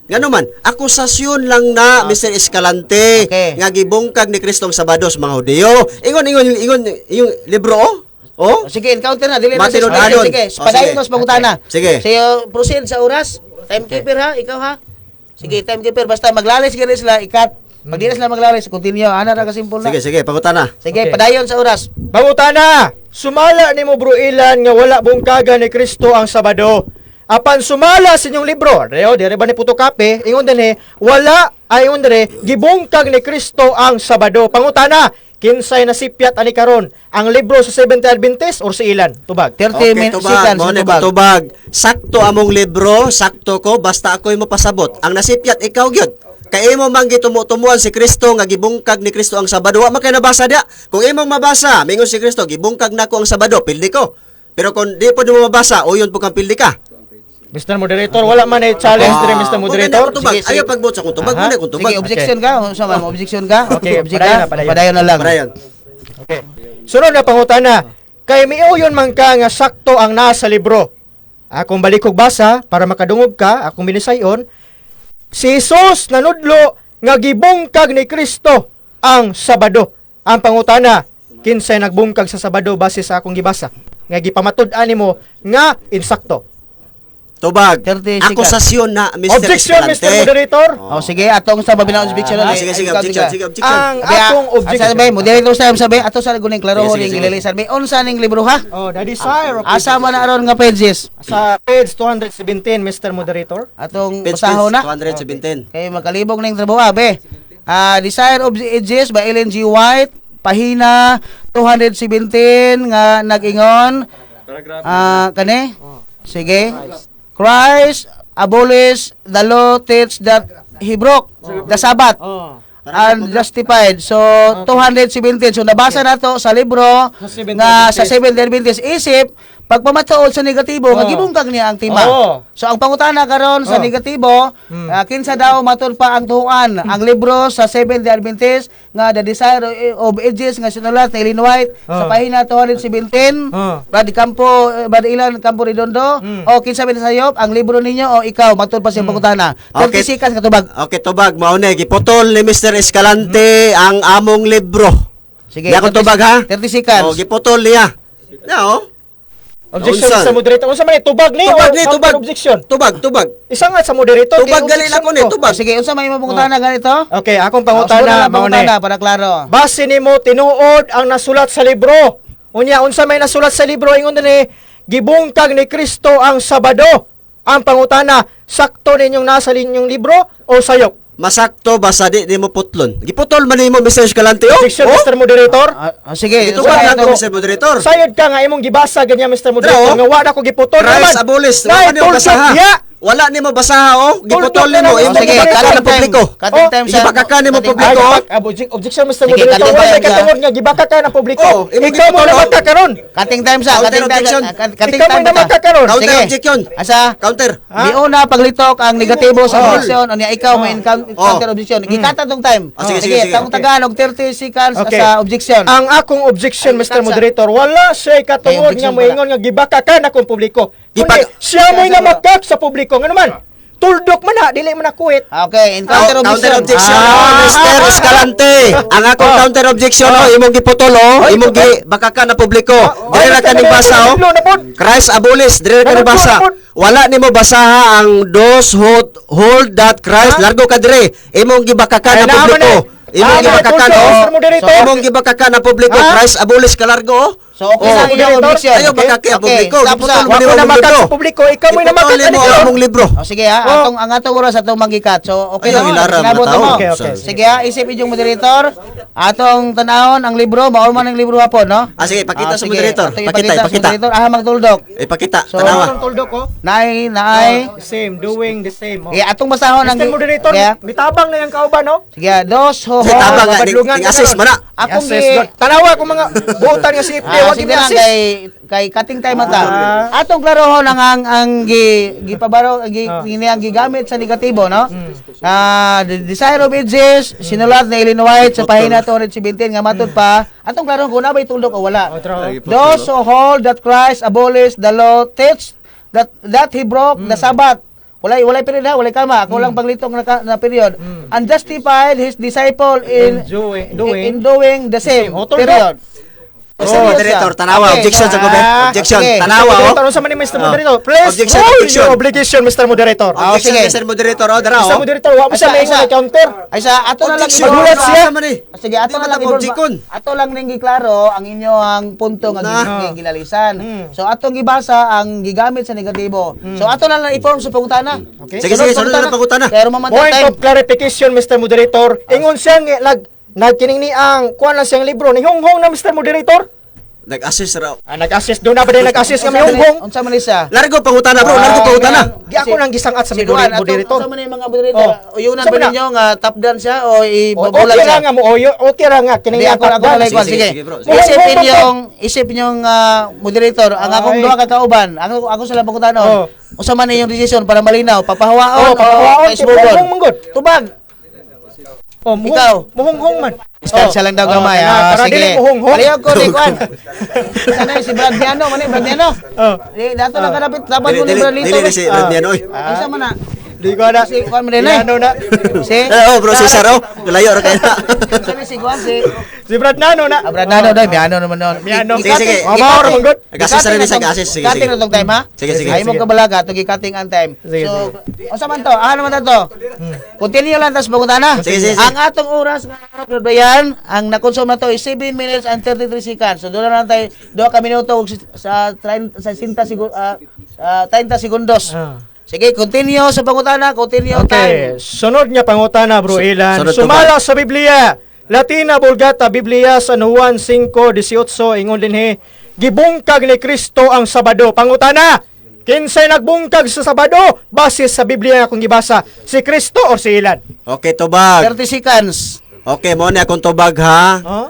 ngano man, akusasyon lang na Mr. Escalante Okay. nga gibungkag ni Kristong Sabado sa mga Hudiyo. Ingon yung libro oh. Sige, encounter na. Dili na sa Matinod explain. anon. Sige, O, padayon sige. mo sa pangutana. Sige. Sige, proceed sa oras. Timekeeper ha, ikaw ha. Sige, timekeeper. Basta maglalis ka rin sila, ikat. Pag di na sila maglalis, continue. Ana ra ka simple na. Sige, pangutana. Sige, Okay. padayon sa oras. Pangutana, sumala ni mo bro Ilan nga wala bungkaga ni Kristo ang Sabado. Apan sumala sa inyong libro, reo, dire ba ni putokape, ingon din wala, ay ingon dire, gibungkag ni Kristo ang Sabado. Pangutana, kinsay nasipyat ani karon ang libro sa Seventh-day Adventist or si Ilan? Tubag. 30 minutes seconds Mo sa ni tubag. tubag. Sakto among libro, sakto ko basta ako'y mo pasabot. Ang nasipyat ikaw gyud. Kay imo man gitumuan si Kristo nga gibungkag ni Kristo ang Sabado. Wa man kay nabasa dia. Kung imong mabasa, mingon si Kristo gibungkag nako ang Sabado, pildi ko. Pero kung di po mo mabasa, uyon po kang pildi ka. Mr. Moderator, wala man ay challenge dire Mr. Moderator. Tubag. Sige, sige. Ayaw pagbot sa kung tubag Aha. mo na kung tubag. Sige, objection ka. Sa man, objection ka. Okay, Object padayon ka. na, padayon. Padayon na lang. Brian. Okay. Sunod na pangutana. Kay miuyon man ka nga sakto ang nasa libro. Akong balikog basa para makadungog ka, akong binisayon. Si Jesus nanudlo nga gibungkag ni Kristo ang Sabado. Ang pangutana, kinsay nagbungkag sa Sabado base sa akong gibasa. Nga gipamatud-an nimo nga insakto. Tubag. 30 seconds. Akusasyon na Mr. Objection, Escalante. Mr. Moderator. Oh, sige, atong sa babinang objection na. Sige, objection. Sige, objection. Ang Sabi, akong Sabi, objection. moderator sabi, ato sa guning klaro Sige, ning sige. ililisan. May unsa ning libro ha? Oh, the desire of Asa man na aron nga pages? sa page 217, Mr. Moderator. Atong Page basaho na. 217. Kay makalibog ning trabaho be. Desire of the Ages by Ellen G. White, pahina 217 nga nag-ingon. Kani? Sige. Christ abolish the law, teach that he broke the Sabbath and justified. So 217. So nabasa nato sa libro nga sa Seventh-day Adventist isip pagpamatuod sa negatibo nga gibungkag niya ang tima. Oo. So ang pangutana karon sa negatibo, kinsa daw matud pa ang tuhuan ang libro sa Seventh-day Adventist nga The Desire of Ages nga sinulat ni Ellen White sa pahina 217. Brad Campo, Brad Ilan Campo Redondo o kinsa man sayop ang libro ninyo o ikaw matud pa sa pangutana. 30 Okay. seconds katubag. Okay, tubag. Mauna, giputol ni Mr. Escalante ang among libro. Sige. Di ako tubag, ha? 30 seconds. O, giputol niya. Na, Objection Unsan? sa moderator. Unsa man tubag ni? Tubag or ni, counter tubag. Objection. Tubag. Isa nga sa moderator. Tubag kay gali na ko objection ni, ko. tubag. Sige, unsa may mapangutana ganito? Okay, akong Pangutana pangutana mauni. para klaro. Base nimo tinuod ang nasulat sa libro. Unya unsa may nasulat sa libro ingon dinhi gibungkag ni Kristo ang Sabado. Ang pangutana, sakto ninyong nasa linyong libro o sayop? Masakto basta di mo putlon. Giputol man nimo Mr. Escalante. Oh, Objection, Mr. Moderator. Sige, Ito unsa ba may lang ato- ko Mr. Moderator? Sayod ka nga imong gibasa ganyan Mr. Moderator Dra, oh. nga wala ko giputol Christ abolish. Wala nimo basaha. Wala nimo basaha, oh. Giputol Tuldok na nimo. lang. Imo Sige, gibaka cutting na publiko. Cutting Oh, time sa ibaka ka nimo cutting publiko. time. Objection, Mr. Sige, Moderator. cutting Wala time may ka. katungod nga gibaka ka ng publiko. Oh, imong Ikaw mo giputol, naman oh. ka karon. Cutting time sa, Counter cutting time. objection. Cutting Ikaw time mo naman ta. ka karon. Counter Sige. objection. Asa? Counter. Di una paglitok ang negatibo sa Oh. objection o niya ikaw may counter objection. Gikata tong time. Sige, sige, sige. Tang tagalog 30 seconds Okay. sa objection. Ang akong objection, Ay, Mr. Katsa. Moderator, wala siya katungod Ay, objection nga moingon nga gibaka ka na kung publiko. Kundi Gibaka- siya mo nga makak sa publiko. Nga naman, tuldok man na, dili man na kuwit. Okay, encounter Counter objection. objection. Oh, Mr. Escalante. Ang akong counter objection, oh, imong giputol, oh. Imong gibaka ka na publiko. Dire na kaning basa, oh. Christ abolish, dire ka ni basa. Wala nimo basaha ang those who hold that Christ. Largo ka dire. Imong gibaka ka Ay, na naaman publiko. eh. Imong Naaman gibaka ka eh, no. Mr. Moderator. Imong gibaka ka na publiko. Ha? Christ abolish ka largo, oh. So okay lang iyong Moderator, objection. ayaw magkakaya publiko. Tapos Giputol na. mo Wa ni ko na Mong makat libro. sa publiko, ikaw mo na makat Iputol mo ang mong libro. O sige ha, ang atong oras atong magikat. So okay Ayaw na. ilarang Sinabot na tao. mo. Okay, okay. Sige ha, isip inyong moderator. Atong tanahon ang libro, mao man ang libro hapon, no? Sige, pakita sa sige. moderator. Atong Pakita, ipakita sa pakita. moderator. Magtuldok. Ipakita, So, tanawa. Ang tuldok ko. Naay. Same, doing the same. Okay, atong basahon ang Mr. Moderator, Sige, mitabang na yung kauban, no? sige, dos ho. Sige, tama nga, Babadlungan ning ka assist karon. mo na. Akong Yes, yes, God. Tanawa ko mga buutan nga si FD, wag sige gimi lang assist. kay cutting time ata. Atong klarohon ang gipabaro ang gigamit sa negatibo, no? The Desire of Ages sinulat na Ellen White sa pahina 217 nga matud pa atong klarohon kung nabay tuldok o wala. Those who hold that Christ abolished the law teach that he broke the Sabbath. Walay period ha, walay kama. Ako lang paglitong na period. And justified his disciple in doing the same. Period. Mr. Moderator, tanawa. Okay. Objection sa gobe. Objection. Okay. Tanawa, Moderator, oh. ano sa man ni Mr. Moderator? Please Objection, hold objection. your obligation, Mr. Moderator. Objection, sige. Mr. Moderator. O, dara, Mr. oh. Moderator, wa mo siya may Isa. counter. Ay sa ato na lang Objection. Magulat siya. Asa man eh. Sige, ato Di na man lang ako objekon. ato lang ning giklaro ang inyo ang punto nga ginalisan. So atong gibasa ang gigamit sa negatibo. So ato na lang i-form sa pangutana. Okay. Sige, sige, sunod na pangutana. Pero mamantay Point time. of clarification, Mr. Moderator. Ingon siya nga nagkining ni ang kuan lang siyang libro ni Honghong na Mr. Moderator. Nag-assist raw. Nag-assist doon na ba din nag-assist kami Honghong? Unsa man isa? Largo pangutana, bro. Largo pangutana. Di ako nang gisangat sa Moderator. Unsa man yung mga moderator? Uyunan Sa ba muna. ninyo nga top down siya o ibabulag Okay siya? lang nga mo, okay lang nga kining Hindi ako ang ako takdan. nalay ko. Sige, Sige. sige, bro. Isip inyong moderator, ang akong Ay. duha ka kauban, ako sila pangutano. Oh. Unsa man yung decision para malinaw, papahawaon Papawaon, Facebookon? Honghong manggod. Tubag. Oh, Ikaw. muhonghong man. Distansya lang daw gamay. Para dili muhonghong. Aliyo ko ni Kwan. Sana si Brad Piano, man Brad Piano. Oh. Dato lang kadapit dapat mo ni Dili, Brad Lito. dili, si Radmian, oy. Isa man na. Di ko na. Si Kwan mo din Ano na. Si Oh, bro, si Saro. Layo ra kay na. Sabi si Kwan si Si Brad Nano na. Brad Nano daw, Piano naman noon. Piano. Sige, sige. Mamaw ra manggod. Nag-assist ra ni sa assist. Sige, Cutting sige. na tong time ha? Sige, sige. Ay mo ka balaga to gi-cutting ang time. Sige, So, unsa man to? Naman to? Continue lang tas pangutana. Sige, sige, sige. Ang atong oras nga yan, ang na-consume na to is 7 minutes and 33 seconds. So doon na lang tayo 2 ka minuto ug sa 30 segundos. Sige, continue sa pangutana, continue ang Okay, time. sunod nga pangutana bro Ilan. sunod Sumala sa Biblia. Latina Vulgata Biblia San Juan 5:18 ingon dinhi gibungkag ni Kristo ang Sabado. Pangutana, kinsay nagbungkag sa Sabado base sa Biblia akong gibasa, si Kristo or si Ilan? Okay, tubag. 30 seconds. Okay, mo ni akong tubag ha. Oh?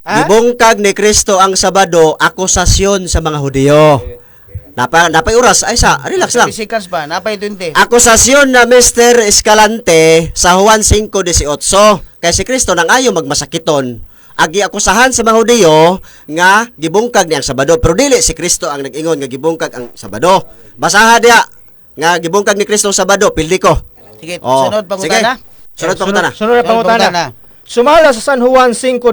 Gibungkag ni Kristo ang Sabado, akusasyon sa mga Hudiyo. Napay oras, ay relax lang. 30 seconds pa, napay 20. Akusasyon na Mr. Escalante sa Juan 5:18 kay si Kristo nang ayaw magmasakiton. Agi akusahan sa mga Hudiyo nga gibungkag niya ang Sabado, pero dili si Kristo ang nag-ingon nga gibungkag ang Sabado. Basaha diha nga gibungkag ni Kristo ang Sabado, pildi ko. Sige, Oh, sunod pangutana. Sunod pangutana. Sunod na pangutana. Sumala sa San Juan 5:18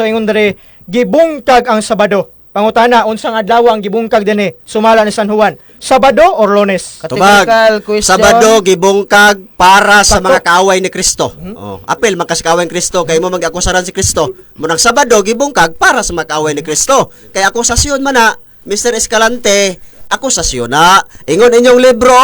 ingon diri gibungkag ang Sabado. Pangutana, unsang adlaw ang gibungkag dinhi? Sumala ni San Juan, Sabado or Lunes? Tubag. Categorical question. Sabado gibungkag para sa mga kaaway ni Kristo. Oh, apel man kas kaaway ni Kristo kay mo mag-akusaran si Kristo. Munang Sabado gibungkag para sa mga kaaway ni Kristo. Kay akusasyon man na Mr. Escalante, akusasyon na. Ingon inyong libro,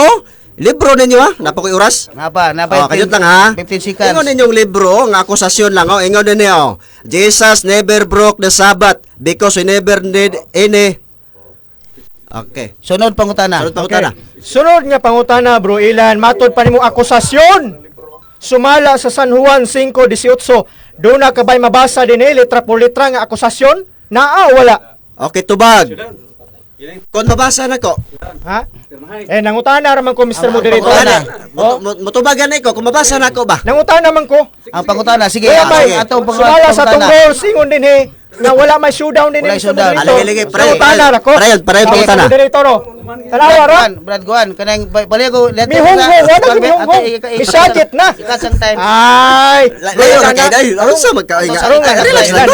libro ninyo ha, napakoy oras. Napay Kayot lang ha. 15 seconds. Ingon ninyong libro, nga akusasyon lang. Ingon ninyo, Jesus never broke the Sabbath because he never did any. Okay. Sunod pangutana. Sunod pangutana. Sunod nga pangutana bro Ilan, matod pa nimo akusasyon. Sumala sa San Juan 5:18, do na kabay mabasa dinhi letra por letra nga akusasyon? Naa wala? Okay, tubag. Kung mabasa na ko, Ha? Nangutana raman ko Mr. Moderator. pangutana. mutubagan na ko, kung mabasa na ko ba? Nangutana man ko. Ang pangutana, sige. Kaya ba, sige. Atong sumala sa tunggol, singon din na wala may showdown din Wala Mr. showdown. Moderator. Aligi, Nangutana ra ko. parayon pangutana. Mr. Moderator, tanawa ra. Brad Guan, kanang bali ko May honghong, wala may honghong. May sakit na. Ikasang time. Ay! Layo na kayo dahil. Ano sa magkainga? Sarong nga, Relax lang.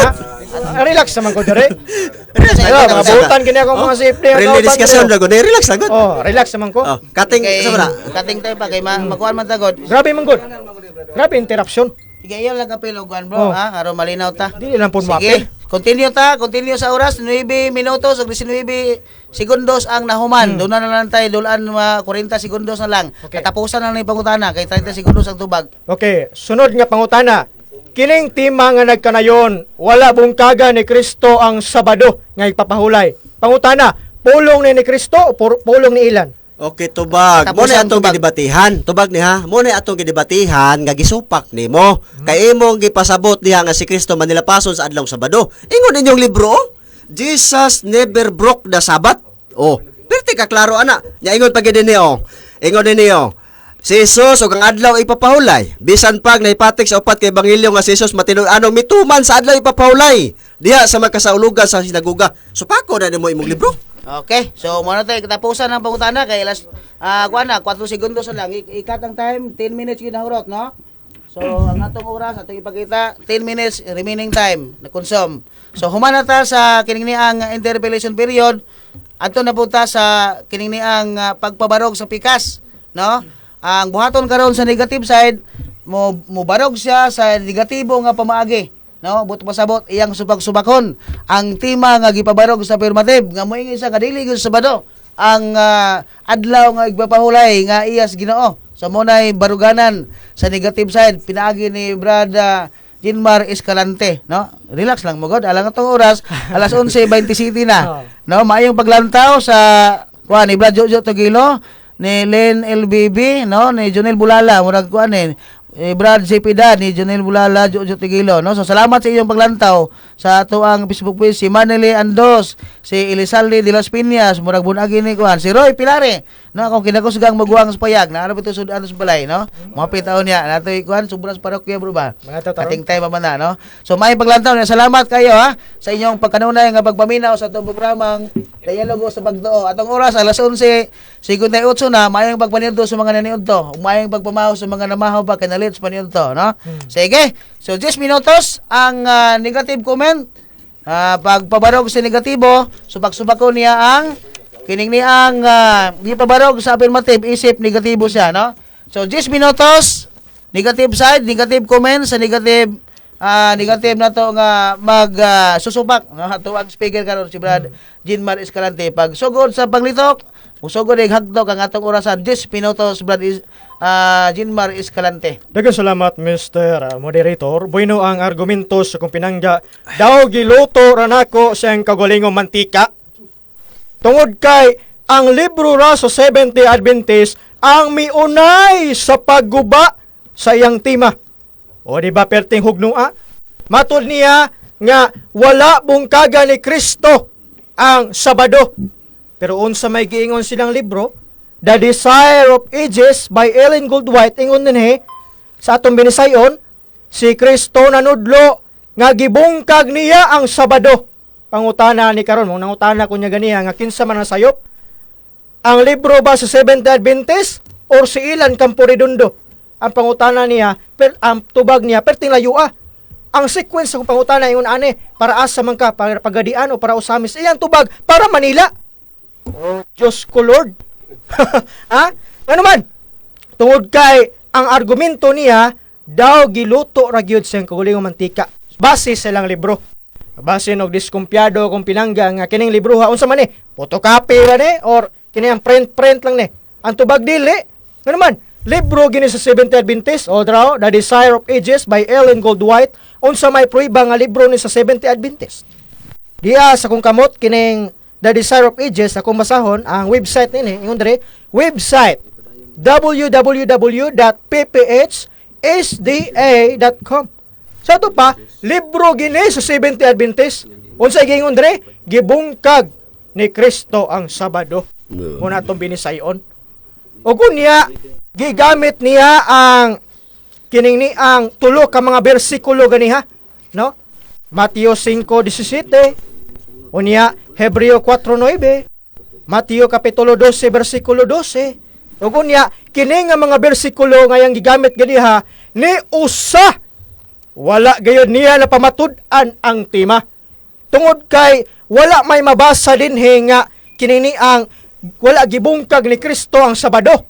Relax naman ko dire. Relax Ayo, lang. mabutan kini ako mga safety. Friendly discussion lang. Relax lang. Oh, relax naman ko. Cutting, Kay sa na? kating time pa kay makuan man tagod. Grabe man good. Grabe interruption. Sige, iyon lang kapilo Guan Oh. bro, ha? Aron malinaw ta. Dili lang po Sige. mapil. continue sa oras 9 minutos ug 19 segundos ang nahuman. Doon na lang tayo dulaan 40 segundos na lang. Okay. Katapusan na ni pangutana kay 30 segundos ang tubag. Okay, sunod nga pangutana. Kining tima nga nagkanayon, wala bungkaga ni Kristo ang Sabado nga ipapahulay. Pangutana, pulong ni Kristo o pulong ni ilan? Okay, tubag. Tapos Mo na ang atong tubag. gidebatihan. Tubag ni ha. Mo na atong gidebatihan nga gisupak nimo. Kay imong gipasabot diha nga si Kristo manilapason sa adlong Sabado. Ingon ninyong libro, oh, Jesus never broke the Sabbath. Oh, perti ka klaro ana. Nya ingon pa gid ni oh. Ingon ni oh. Si Jesus ug ang adlaw ipapahulay. Bisan pag nahipatik sa upat kay ebanghelyo nga si Jesus matinud-anong mituman sa adlaw ipapahulay. Diha sa magkasaulugan sa sinagoga. Supako na nimo imong libro. Okay, so muna tayo katapusan ng pangutana kay last 4 segundos na lang. Ikat ang time, 10 minutes ginahurot, no? So ang atong oras atong ipakita 10 minutes remaining time na consume. So human na ta sa kining ang interpellation period. Adto na punta sa kining ang pagpabarog sa pikas, no? Ang buhaton karon sa negative side mo barog siya sa negatibo nga pamaagi. No, buto pasabot iyang subak-subakon ang tima nga gipabarog sa affirmative nga moingon sa dili gyud Sabado ang adlaw nga igpapahulay nga iyas Ginoo. So mo nay baruganan sa negative side pinaagi ni Brad Jinmar Escalante, no? Relax lang mo god, alang atong oras alas 11:20 na. No, maayong paglantaw sa ni Brad Jojo Togilo, ni Len LBB, no, ni Jonel Bulala, murag kuan Brad Cepeda, ni Jonel Bulala, Jojo Tigilo, no? So salamat sa iyong paglantaw sa ato ang Facebook page, si Manely Andos, si Elizalde de las Piñas, murag bunagi ni kuan, si Roy Pilare, no? Akong kinakusgang maguwang sa payag, na ano ito sudan sa balay, no? Mga pitaon niya, nato kuan subras parokya bro ba? Ating time man na, no? So may paglantaw, salamat kayo ha sa inyong pagkanunay nga pagpaminaw sa atong programang Dialogo sa Pagtuo. Atong oras alas 11:58 na mayang pagpaniudto sa mga naniudto, mayang pagpamahaw sa mga namahaw pa kanalit sa paniudto, no? Sige. So 10 minutos ang negative comment. Pagpabarog sa negatibo, subak-subako niya ang kining ni ang di pabarog sa affirmative isip negatibo siya, no? So 10 minutos negative side, negative comment sa negative negative na to nga susubak ato ang speaker karon si Brad Jinmar Escalante pag sugod sa paglitok usugod ig hagtok ang atong orasan 10 minutos Brad Jinmar Escalante. Daghang salamat Mr. Moderator. Bueno ang argumento sa kung pinangga daw giluto ra nako siyang kagulingong mantika. Tungod kay ang libro ra sa 70 Adventist ang miunay sa pagguba sa iyang tima. O di ba perting hugnong matud niya nga wala bungkaga ni Kristo ang Sabado. Pero unsa may giingon silang libro, The Desire of Ages by Ellen Goldwhite, ingon dinhi sa atong binisayon, si Kristo nanudlo nga gibungkag niya ang Sabado. Pangutana ni karon, mong nangutana ko niya ganiya nga kinsa man ang sayop. Ang libro ba sa Seventh Adventist or si Ilan Campo Redondo? Ang pangutana niya, ang tubag niya, perting layo Ang sequence ng pangutana yung para asa man ka, para pagadian o para usamis. Iyang tubag, para Manila. Oh, Diyos ko Lord. Ano man? Tungod kay, ang argumento niya, daw giluto ra gyud sa kagulingong mantika. Base sa lang libro. Base og diskumpyado kung pinangga nga kining libro unsa man photocopy ba or kining print lang Ang tubag dili. Ano man? Libro gini sa Seventh Adventist o draw The Desire of Ages by Ellen Goldwhite unsa may pruiba nga libro ni sa Seventh Adventist. Diya sa kung kamot kining The Desire of Ages akong masahon ang website nini ingon diri website www.pphsda.com. Sa ito pa libro gini sa Seventh Adventist unsa gingon diri gibungkag ni Kristo ang Sabado. Una atong binisayon. O kunya gigamit niya ang kining ni ang tulo ka mga bersikulo ganiha, no? Mateo 5:17, unya Hebreo 4:9, Mateo kapitulo 12 bersikulo 12. Ug unya kini nga mga bersikulo nga yang gigamit ganiha ni usa wala gayud niya na pamatud-an ang tema. Tungod kay wala may mabasa dinhi nga kini ni ang wala gibungkag ni Kristo ang Sabado.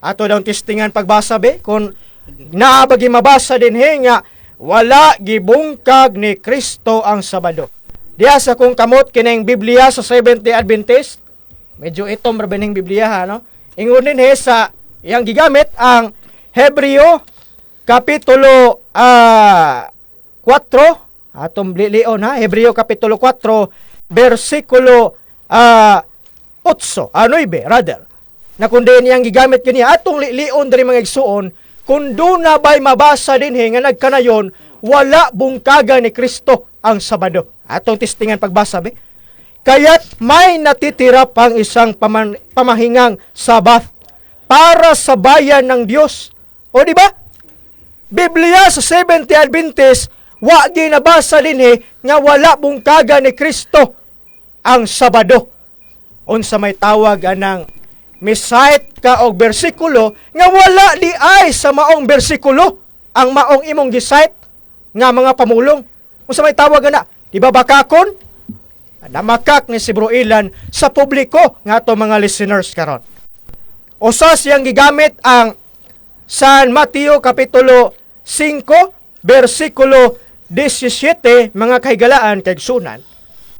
Ato daw testingan pagbasa kung naabagi mabasa din nga wala gibungkag ni Kristo ang Sabado. Diya sa kung kamot kining Biblia sa Seventh-day Adventist. Medyo itom rabining Biblia ha, no? Ingon din sa iyang gigamit ang Hebreo Kapitulo 4, atong lion ha, Hebreo Kapitulo 4, versikulo 8, 9 rather. Na kundi niyang gigamit kaniya, atong lion diri mga igsuon, kung doon na ba'y mabasa din nga nagkanayon, wala bungkaga ni Kristo ang Sabado. Atong testingan pagbasa be. Kaya't may natitira pang isang pamahingang Sabath para sa bayan ng Diyos. O di ba? Biblia sa Seventh-day Adventist, wa ginabasa din nga wala bungkaga ni Kristo ang Sabado. Unsa may tawag anang misite ka og bersikulo nga wala di ay sa maong bersikulo ang maong imong gisite nga mga pamulong. Unsa may tawag ana? Di ba bakakon? Namakak ni si Bro Ilan sa publiko nga ato mga listeners karon. Usa siyang gigamit ang San Mateo Kapitulo 5, versikulo 17, mga kahigalaan kay sunan.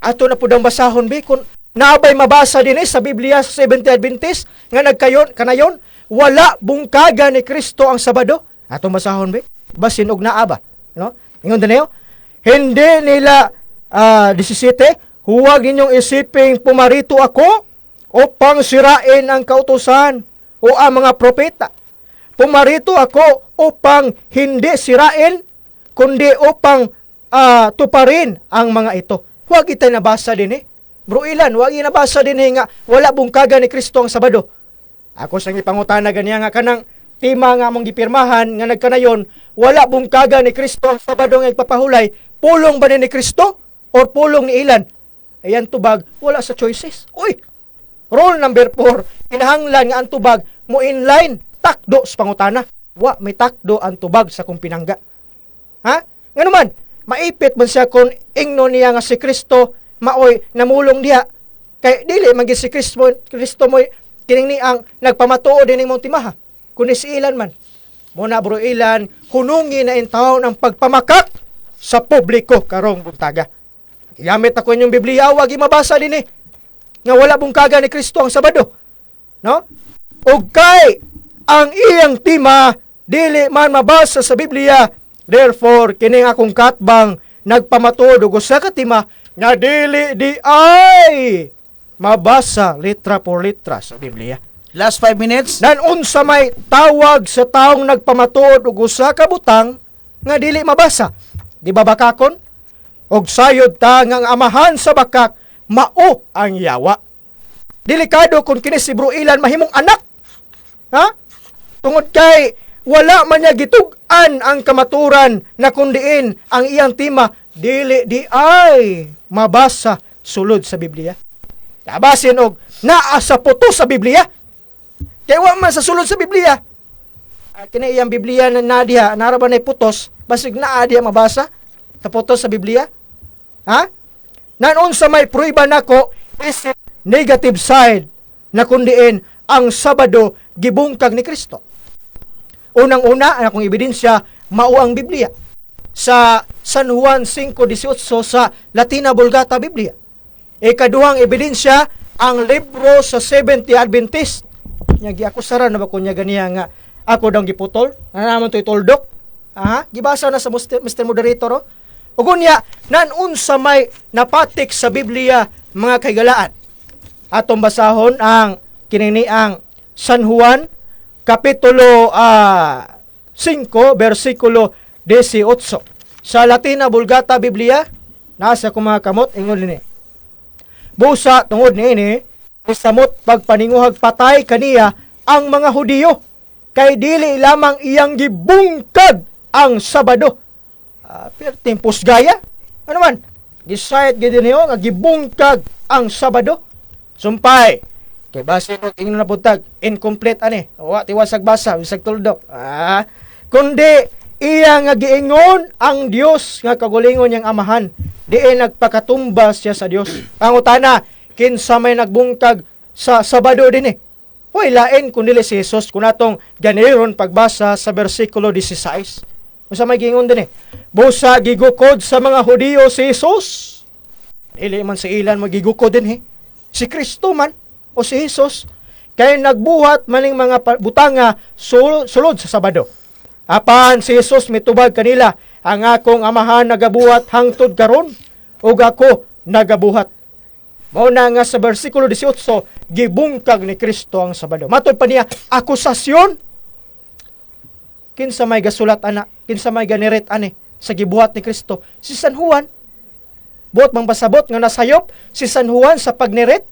Ato na pud ang basahon bi kung naabay mabasa din sa Biblia sa Seventh-day Adventist nga kanayon wala bungkaga ni Kristo ang Sabado. Ato basahon bi basin og naa ba, no? Ingon dinyo, hindi nila 17, huwag ninyong isiping pumarito ako upang sirain ang kautusan o ang mga propeta. Pumarito ako upang hindi sirain, kundi upang tuparin ang mga ito. Huwag itay nabasa din Bro Ilan, huwag nabasa din nga wala bungkaga ni Kristo ang Sabado. Ako sang ipangutana ganiya nga kanang tima nga mong gipirmahan nga nagkanayon, wala bungkaga ni Kristo ang Sabado nga ipapahulay, pulong ba ni Kristo or pulong ni Ilan? Ayan tubag, wala sa choices. Uy! Rule number 4, kinahanglan nga ang tubag mo inline, takdo sa pangutana. Wa, may takdo ang tubag sa kung pinangga. Ha? Nga naman, maipit man siya kung ingno niya nga si Kristo, maoy, namulong diha. Kay dili, magi si Kristo mo, kining ni ang nagpamatuo din mong timaha. Kundi si Ilan man. Muna Bro Ilan, hunungi na in taon ang pagpamakak sa publiko karong buntaga. Gamit ako inyong Biblia, wag mabasa din nga wala bungkaga ni Kristo ang Sabado. No? O kay ang iyang tima, dili man mabasa sa Biblia, therefore, kining akong katbang, nagpamatuod og usa ka tima, nga dili di ay mabasa litra por litra sa Biblia. Last 5 minutes. Nan unsa may tawag sa taong nagpamatuod og usa ka butang, nga dili mabasa. Di ba bakakon? Og sayod ta nga ang amahan sa bakak, mao ang yawa. Delikado kung kini si Bro Ilan mahimong anak. Ha? Tungod kay wala man niya gitug-an ang kamaturan na kundiin ang iyang tima, dili di ay mabasa sulod sa Biblia. Tabasin og naa sa puto sa Biblia. Kay wa man sa sulod sa Biblia. Kini iyang Biblia na nadiha, naraban ay putos, basig naa diha mabasa ta putos sa Biblia. Ha? Nanon sa may pruiba nako is negative side na kundiin ang Sabado gibungkag ni Kristo. Unang-una, ang akong ebidensya, mao ang Biblia. Sa San Juan 5:18 sa Latina Vulgata Biblia. Ikaduhang ebidensya, ang libro sa Seventh-day Adventist. Nyagi ako sara na ba kunya ganiya nga ako daw giputol? Ano naman to ituldok? Gibasa na sa Mr. Moderator, oh. Ugunya, nanon sa may napatik sa Biblia, mga kaigalaan. Atong basahon ang kinini ang San Juan, Kapitulo 5, versikulo 18. Sa Latina Vulgata Biblia, nasa kung mga kamot, ingon ni. Busa, tungod ni ini, isamot pagpaninguhag patay kaniya ang mga Hudiyo, kay dili lamang iyang gibungkag ang Sabado. Perting pusgaya. Ano man? Gisayat gid niyo nga gibungkag ang Sabado. Sumpay. Kay base og ingnon na buntag incomplete ani. Wa tiwasag basa bisag tuldok. Kundi iya nga giingon ang Dios nga kagulingon niyang amahan. Diin nagpakatumbas siya sa Dios. Ang utana, kinsa may nagbungkag sa Sabado dinhi. Hoy lain kun dili si Jesus kun atong ganiron pagbasa sa bersikulo 16. Usa may gingon dinhi. Busa gigukod sa mga Hudiyo si Jesus. Ili man si ilan magiguko din si Kristo man o si Jesus kay nagbuhat maning mga butanga sulod sa Sabado. Apan si Jesus mitubag kanila, ang akong amahan nagabuhat hangtod karon ug ako nagabuhat. Mao na nga sa bersikulo 18 gibungkag ni Kristo ang Sabado. Matod pa niya akusasyon. Kinsa may gasulat ana, kinsa may ganiret ani sa gibuhat ni Kristo? Si San Juan. Buot mang pasabot nga nasayop si San Juan sa pagniret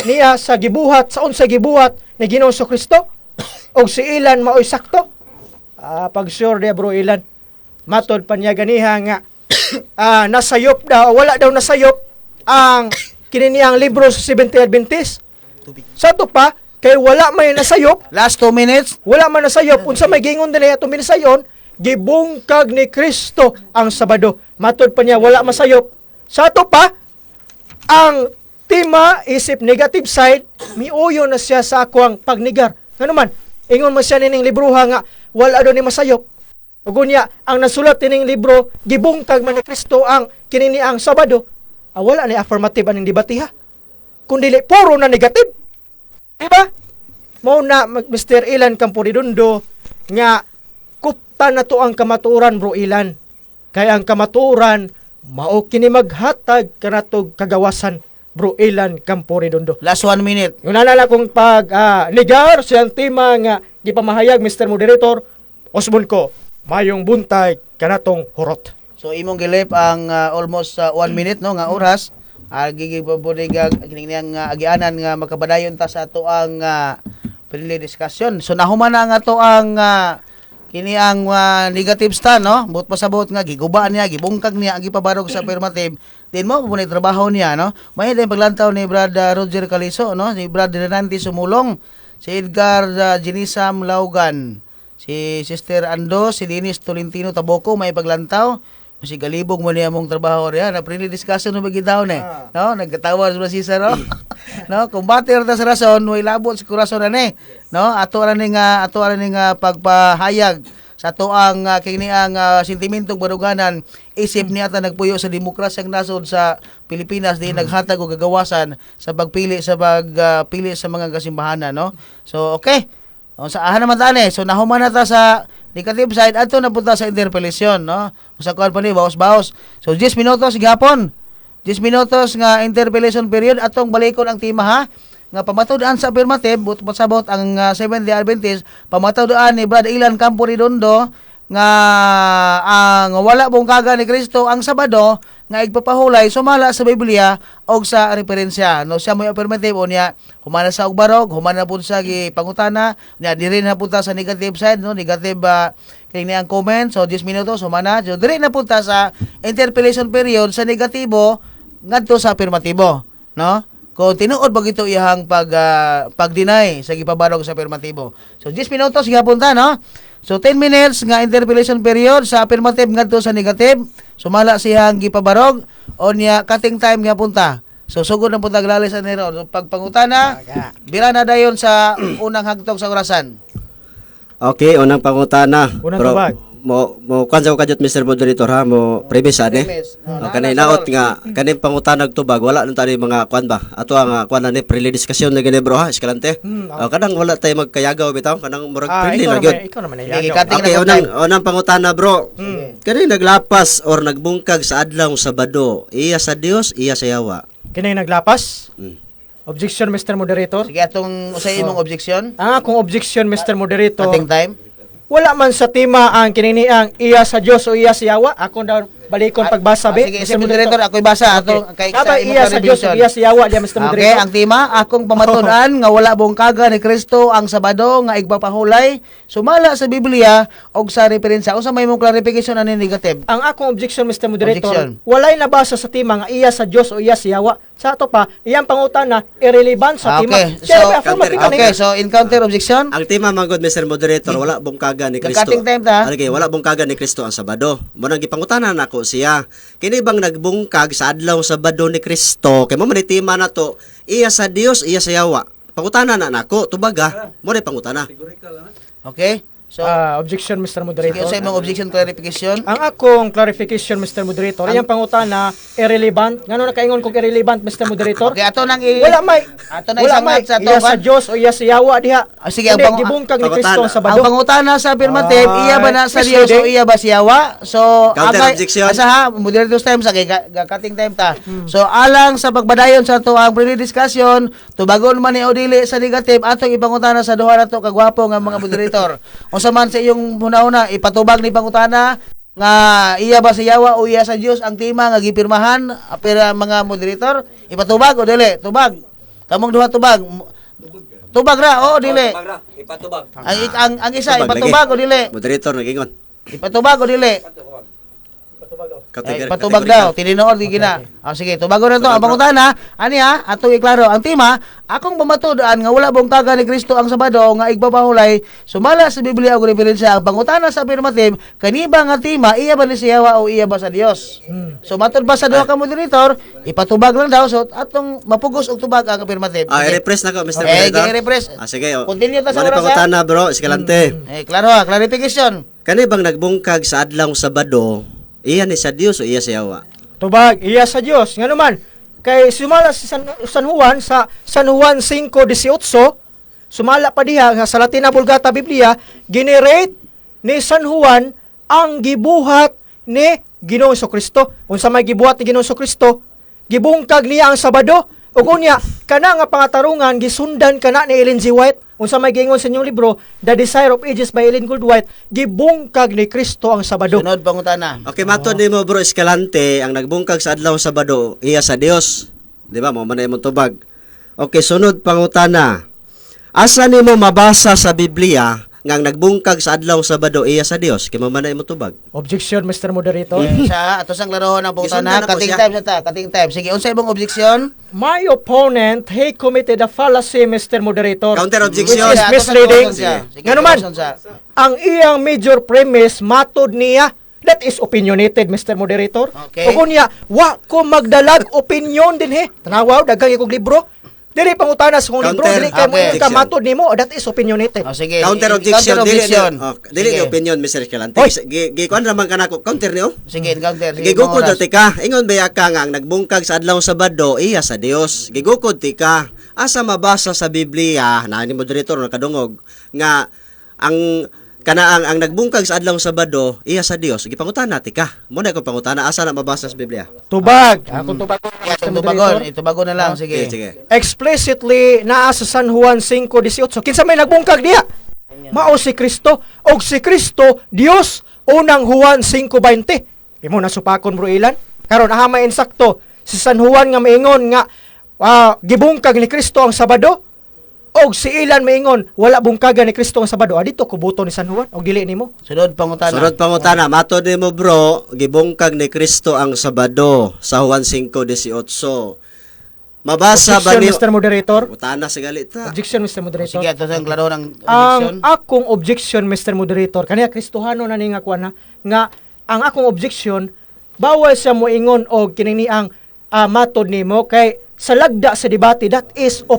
niya sa gibuhat, sa unsa gibuhat ni Ginoong Kristo. Og si ilan maoy sakto. Pag sure dia bro ilan. Matod pa niya ganiha nga nasayop daw, wala daw nasayop ang kininiyang libro sa 70 Adventist. Sa to pa kay wala may nasayop. Last 2 minutes. Wala man nasayop unsa may gingon dinhi ato minisayon, gibungkag ni Kristo ang Sabado. Matod pa niya wala masayop. Sa to pa ang tema isip negative side, miuyo na siya sa akwang pagnigar. Ngano man, ingon man siya nining libruha nga wala daw ni masayop. Ug unya ang nasulat nining libro gibungkag man ni Kristo ang kininiang Sabado. Wala ni affirmative aning debatiha. Kundi puro na negative. Diba? Mao na Mr. Ilan Camporidondo nga kupta na to ang kamaturan bro Ilan. Kaya ang kamaturan mao kini maghatag kanatog kagawasan bro Ilan Camporidondo. Last 1 minute. Yung nalala kong ligar siyang tema nga gipamahayag Mr. Moderator, osbon ko, mayong buntay kanatong hurot. So imong gilip ang almost 1 minute no nga oras. Gigibabodigag kining agianan nga makabadayon ta sa ato ang friendly discussion. So nahuman na nga to ang kini ang negative stand no. Buot pasabot nga gigubaan niya, gibungkag niya ang gipabarog sa affirmative. Din mo pupunay trabaho niya no. May din paglantaw ni Brad Roger Caliso no, si Brad Renanti Sumulong, si Edgar Jenisam Laugan, si Sister Ando, si Dennis Tolentino Taboco may paglantaw. Si galibog mo niya mong trabaho riya na friendly discussion no bagitaw ni no nagkatawa sa sisa no no kung bater ta sa rason way labot sa kurason ani no ato ra ni nga pagpahayag sa ato ang kini ang sentimentong baruganan isip niya ta nagpuyo sa demokrasyang nasod sa Pilipinas di naghatag og gagawasan sa pagpili sa pagpili sa mga kasimbahanan no. So okay, sa ahan naman tani, so nahuman na ta sa negative side adto na punta sa interpellation no. Usa kuan pa ni baos-baos. So 10 minutos gihapon. 10 minutos nga interpellation period atong balikon ang tema ha. Nga pamatud-an sa affirmative but pasabot ang Seventh-day Adventist pamatud-an ni Brad Ilan Camporidondo nga ang wala bungkaga ni Kristo ang Sabado nga igpapahulay sumala sa Biblia og sa referensya no siya mo affirmative o niya humana sa og barog humana pud sa gipangutana niya diri na punta sa negative side no negative kini ang comment so 10 minutos humana so diri na punta sa interpellation period sa negatibo ngadto sa affirmatibo no kung tinuod ba ito iyang pag-deny sa gipabarog sa affirmatibo so 10 minutos gihapon ta no. So 10 minutes nga interpellation period sa affirmative ngadto sa negative. Sumala siyang gipabarog o niya cutting time nga punta. So sugod na punta glali sa nero. So, pagpangutana, bira na dayon sa unang hagtog sa orasan. Okay, unang pangutana. Unang tubag. Mo kansa ko kadjot Mr. Moderator ha mo premise ani. Kanay naot nga kaning pangutana tubag wala nang tani mga kwan ba. Ato ang kwan ani friendly discussion na gani bro ha, eskalante. Kadang wala tay magkayagaw bitaw kanang murag friendly na gyud. Ikaw naman Okay, unang pangutana bro. Kani naglapas or nagbungkag sa adlaw Sabado, iya sa Dios, iya sa yawa. Kini naglapas? Objection Mr. Moderator. Sige atong usay imong objection. Ang akong objection Mr. Moderator. Cutting time. Wala man sa tema ang kininiang iya sa Dios o iya sa yawa. Ako daw balikon pagbasa be. Sige, Mr. Moderator, ako'y basa ato kay sa imong iya sa Dios o iya sa yawa diya Mr. Moderator. Okay, ang tema akong pamatud-an nga wala bungkaga ni Kristo ang Sabado nga igpapahulay sumala sa Biblia og sa referensya. Unsa may imong clarification ani negative? Ang akong objection Mr. Moderator, Objection. walay nabasa sa tema nga iya sa Dios o iya sa yawa. Sa ato pa, iyang pangutana irrelevant sa tema. Okay, so encounter objection. Ang tema man gud Mr. Moderator wala bungkaga ni Kristo. Cutting time ta. Okay, wala bungkaga ni Kristo ang Sabado. Mo nang gipangutanan nako siya. Kini bang nagbungkag sa adlaw Sabado ni Kristo? Kay mo man tema na to, iya sa Dios, iya sa yawa. Pangutana na nako, tubaga. Mo ni pangutana. Okay? So, Objection, Mr. sige, Moderator. sa imong objection clarification. Ang akong clarification, Mr. Moderator, iyang pangutana irrelevant. Ngano na kaingon kog irrelevant, Mr. Moderator? Okay, ato nang Wala may. ato na Wala isang may. sa Iya sa to. Diyos o iya sa Yawa diha. Sige, ang Hindi, gibungkag ni Kristo ang Ang Sabado. pangutana sa affirmative, Ah, iya ba na sa Dios misleading. o iya ba si Yawa? So, Counter objection. asa ha, moderator's time sa cutting time ta. So, alang sa pagbadayon sa to ang pre-discussion, tubagon man ni o dili sa negative atong ipangutana sa duha nato kagwapo nga mga moderator. Unsa man sa iyong hunahuna ipatubag ni pangutana nga iya ba si Yawa o iya sa Dios ang tema nga gipirmahan apira mga moderator, ipatubag o dili? Tubag. Kamong duha tubag. Tubag ra o dili? Ipatubag. Ang isa Tubag ipatubag o dili? Moderator nagingon. Ipatubag o dili? Ay, patubag daw, tininood di gina. Sige, tubago na to. Ang pangutana, ani ha, atong iklaro. Ang tema, akong pamatudan nga wala bungkaga ni Kristo ang Sabado nga igbabahulay, sumala sa Biblia og referensya ang pangutana sa affirmative, kaniba nga tema, iya ba ni si Yawa o iya ba sa Dios? So matod ba sa duha ka moderator, ipatubag lang daw so atong mapugos og tubag ang affirmative. Sige. I-repress na ko, Mr. Okay, Moderator. i-repress. Sige. Continue ta sa Mali oras, pangutana, bro. Eskalante. Klaro ha, clarification. Kani bang nagbungkag sa adlaw Sabado, iya ni sa Dios o iya sa Yawa? Tubag, iya sa Diyos. Nga naman, kay sumala si San Juan sa San Juan 5:18, sumala pa diha nga sa Latina Vulgata Biblia, generate ni San Juan ang gibuhat ni Ginoong Kristo. Unsa may gibuhat ni Ginoong Kristo? Gibungkag niya ang Sabado. Ug unya, kana nga pangatarungan gisundan kana ni Ellen G. White. Unsa may giingon sa inyong libro, The Desire of Ages by Ellen Gould White, gibungkag ni Kristo ang Sabado. Sunod pangutana. Okay, matod nimo bro Escalante, ang nagbungkag sa adlaw Sabado, iya sa Dios. Di ba? Mo man imong tubag. Okay, sunod pangutana. Asa nimo mabasa sa Biblia nga ang nagbungkag sa adlaw Sabado iya sa Dios? Kay mo man imong tubag. Objection, Mr. Moderator. Sa ato sang klarohon ang Gisundan pangutana, na po cutting siya. time sa ta, cutting time. Sige, unsa imong objection? My opponent, he committed a fallacy, Mr. Moderator. Counter Which objection. is misleading. Sige, Nga naman, question siya. ang iyang major premise, matod niya, that is opinionated, Mr. Moderator. Okay. O niya, wa ko magdalag opinion din he. Tanawaw, dagang ikong libro. Dili pangutana sa kong libro, Counter dili ka mo objection. ka matod nimo, that is opinionated. Sige. Counter objection. Counter objection. Dili Sige. ni opinion Mr. Escalante. Hoy. Gikuan naman kanako counter niyo. Sige, counter. Sige, Gigukod mga na oras. tika. Ingon ba ka nga ang nagbungkag sa adlaw Sabado iya sa Dios. Gigukod tika. Asa mabasa sa Biblia na ni moderator nakadungog nga ang ang nagbungkag sa adlaw Sabado iya sa Dios. Gipangutan natin ka. Mo na ko pangutana asa na mabasa sa Biblia. Tubag. Akong tubag. Yeah, Mr. tubagon, Moderator. itubagon na lang. Sige. Sige. Explicitly naa sa San Juan 5:18. Kinsa may nagbungkag diha? Mao si Kristo, og si Kristo Dios, unang Juan 5:20. Imo na supakon bro ilan. Karon aha may insakto si San Juan nga maingon nga gibungkag ni Kristo ang Sabado. Og si ilan maingon wala bungkagan ni Kristo ang Sabado. Adito kubuto ni San Juan og dili nimo. Sunod pangutana. Sunod pangutana, matod nimo bro, gibungkag ni Kristo ang Sabado sa Juan 5:18. Mabasa ba Objection, ni Mr. Moderator. Utana sa galita. Objection, Mr. Moderator. Sige, ato sang klarohon ang objection. Ang akong objection, Mr. Moderator, kaniya Kristohano na nga kuha na, nga ang akong objection, bawal siya moingon o kininiang matod nimo kay sa lagda sa debate, that is Isundan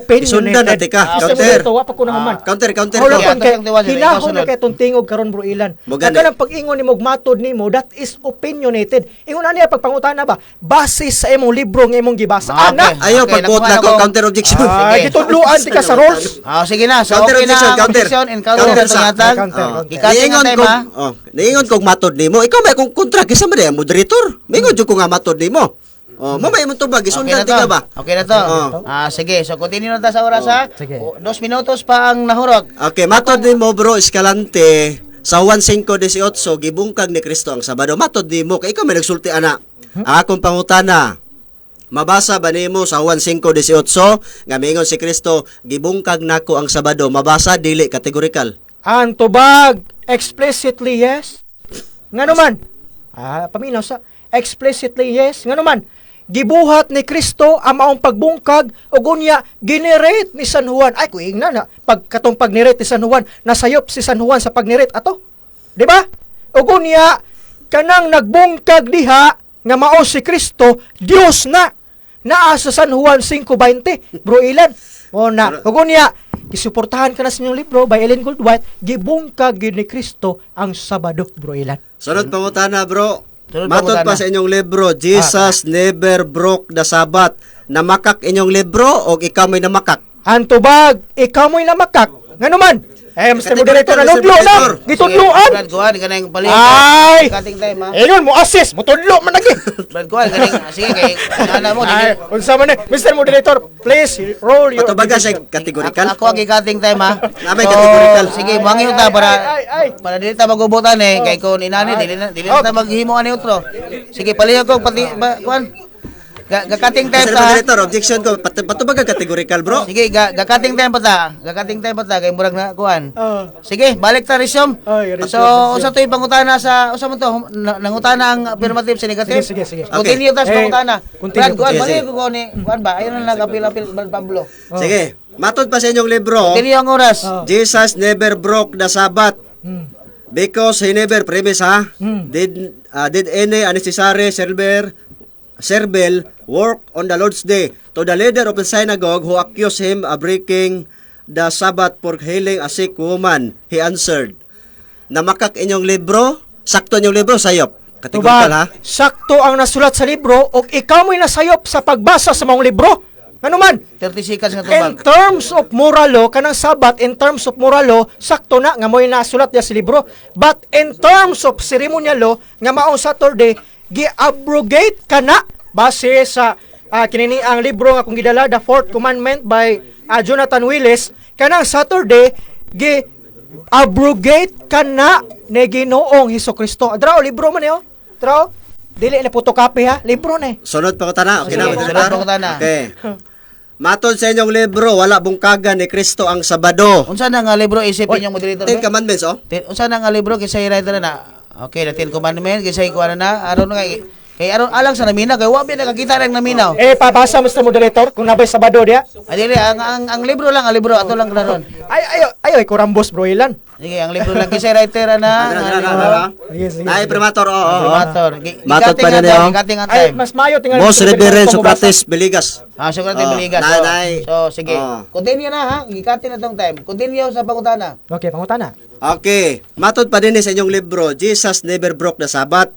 opinionated. natin ka. Mr. Counter. Moderator, wa pa ko na human. Counter Wala Sige, pa ato kay sang tiwasan, ikaw hinahon sunod. na kay itong tingog karon bro ilan. Mugani. Kanang pag-ingon nimo matod nimo, that is opinionated. Ingon ani pagpangutana ba? Base sa imong libro nga imong gibasa. Ah, Ana. okay. Ayaw pag-vote nakuha na na ko ko. counter objection. Sige. Gitudluan ti ka sa rules. Sige na. So, Counter okay na objection, ang counter. objection and counter Counter sa sa- tungatan. Counter. Ikating Niingon ang time, kog niingon kog matod nimo. Ikaw may kung kontra kisa man ang moderator. Mingon jud ko nga matod nimo. Oh, mamay mo tubag isundan ti ka ba? Okay na to. Oo. Sige, so continue na ta sa oras ha. Sige. 2 minutos pa ang nahurot. Okay, matod nimo bro Escalante sa Juan 5:18 gibungkag ni Kristo ang Sabado. Matod nimo kay ikaw may nagsulti ana. Ang akong pangutana. Mabasa ba nimo sa Juan 5:18 nga miingon si Kristo gibungkag nako ang Sabado? Mabasa dili kategorikal. Ang tubag, explicitly yes. Nga naman, paminaw sa, explicitly yes. Nga naman, gibuhat ni Kristo ang maong pagbungkag o gunya, generate ni San Juan. Ay, kuing na, katong pagnirate ni San Juan, nasayop si San Juan sa pagnirate ato. Di ba? O gunya, kanang nagbungkag diha, nga mao si Kristo, Dios na. Naa sa San Juan 5:20. Bro ilan? O na, o gunya, gisuportahan ka na sa inyong libro by Ellen Goldwhite, gibungkag gyud ni Kristo ang Sabado, bro Ilan. Sunod pangutana, bro. Sunod Matod pa pangutana. sa inyong libro, Jesus never broke the Sabbath. Namakak inyong libro o ikaw may namakak? Antubag, ikaw mo'y namakak. Ngano man? Mr. Moderator, Mr. nanudlo na. Moderator. Gitudloan. Brad Kuan, ganang paling. Ay! Kating time ha. Ayun, mo assist, mo tudlo man lagi. Brad Kuan, ganing sige kay ana mo Ay, dili. unsa man ni? Mr. Moderator, please roll your Patubaga sa objection. kategorikal? Ako ang kating time ha. Namay categorical. Sige, mangi ta Ay. para dili ta magubutan kay kun inani dili na ta maghimo ani utro. Sige, palihog ko pati kuan. Gakating time Mr. ta. Moderator, objection ko. Patubaga kategorikal, bro. Sige, gakating time pa ta. Gakating time pa ta kay murag na kuan. Sige, balik ta resume. Ay, resume, So, usa toy pangutana sa usa man to nangutana ang affirmative sa negative. Sige. Continue ta sa pangutana. Continue. Brad, kuan Sige, balik sige. ko ni kuan ba? Ayun na nagapil-apil Pablo. Sige. Matod pa sa inyong libro, Continue ang oras. Jesus never broke the Sabbath. Because he never premise ha. Did any unnecessary serval work on the Lord's day? To the leader of the synagogue who accused him of breaking the Sabbath for healing a sick woman, he answered, namakak inyong libro, sakto inyong libro, sayop. Kategorikal ha. Tubag, sakto ang nasulat sa libro o ikaw mo'y nasayop sa pagbasa sa mga libro. Ano man? 30 seconds nga In tubag. terms of moral law, kanang Sabat, in terms of moral law, sakto na nga mo'y nasulat niya sa libro. But in terms of ceremonial law, nga maong Saturday, gi-abrogate ka na base sa kinini ang libro nga kung gidala, The Fourth Commandment by Jonathan Willis, kanang Saturday, gi-abrogate ka na ni Ginoong Hesukristo. Adrao, libro man niyo. Adrao, dili na photocopy ha, libro na eh. Sunod pangutana. Okay Sige, na, sunod Moderator? pangutana. Okay. Matod sa inyong libro, wala bungkagan ni Kristo ang Sabado. Unsa na nga libro isipin yung moderator? Ten Commandments, oh. Unsa na nga libro kisay writer na? Okay, the Ten Commandments kisay kuan na aron nga kay aron alang sa namina kay wa bi nakakita rang naminaw. Pabasa Mr. Moderator kung nabay Sabado diya. Adili ang libro lang, ang libro ato lang klaron. Ay, kurambos bro ilan. Sige, ang libro lang kisay writer na. Sige. Ay, premator, oo. Informator. Matod pa na niyo. Kating ang Ay, time. mas mayo tingnan. Most Reverend Socrates Beligas. So kating Oh, biligas. nay. So sige. Oh. Continue na ha. Gikatin na tong time. Continue sa pangutana. Okay, pangutana. Okay. Matod pa din sa inyong libro, Jesus never broke the Sabbath.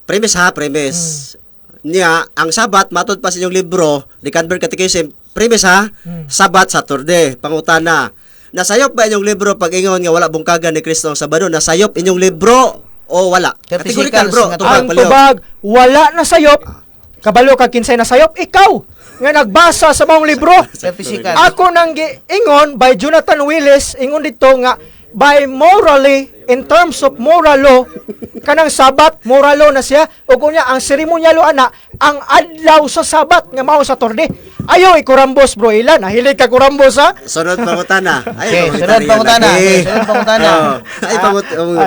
Premise ha, premise. Niya, ang Sabbath, matod pa sa inyong libro, the Canberra Catechism, premise ha, Sabbath, Saturday, pangutana. Nasayop ba inyong libro pag ingon nga wala bungkagan ni Kristo ang Sabado? Nasayop inyong libro o wala? 30 Kategorikal seconds bro. nga Tubag, Ang paliw. tubag, wala na sayop. Kabalo ka kinsay na sayop, ikaw nga nagbasa sa mga libro. 30 seconds. Ako nang ingon by Jonathan Willis, ingon dito nga by morally, in terms of moral law, kanang Sabat, moral law na siya, o kunya ang seremonyal law ana, ang adlaw sa Sabat nga mao sa Saturday. Ayaw ikurambos bro ilan, nahilig ka kurambos ha? Sunod pangutana. Okay, Ay, sunod pangutana. Okay, sunod pangutana. Ay,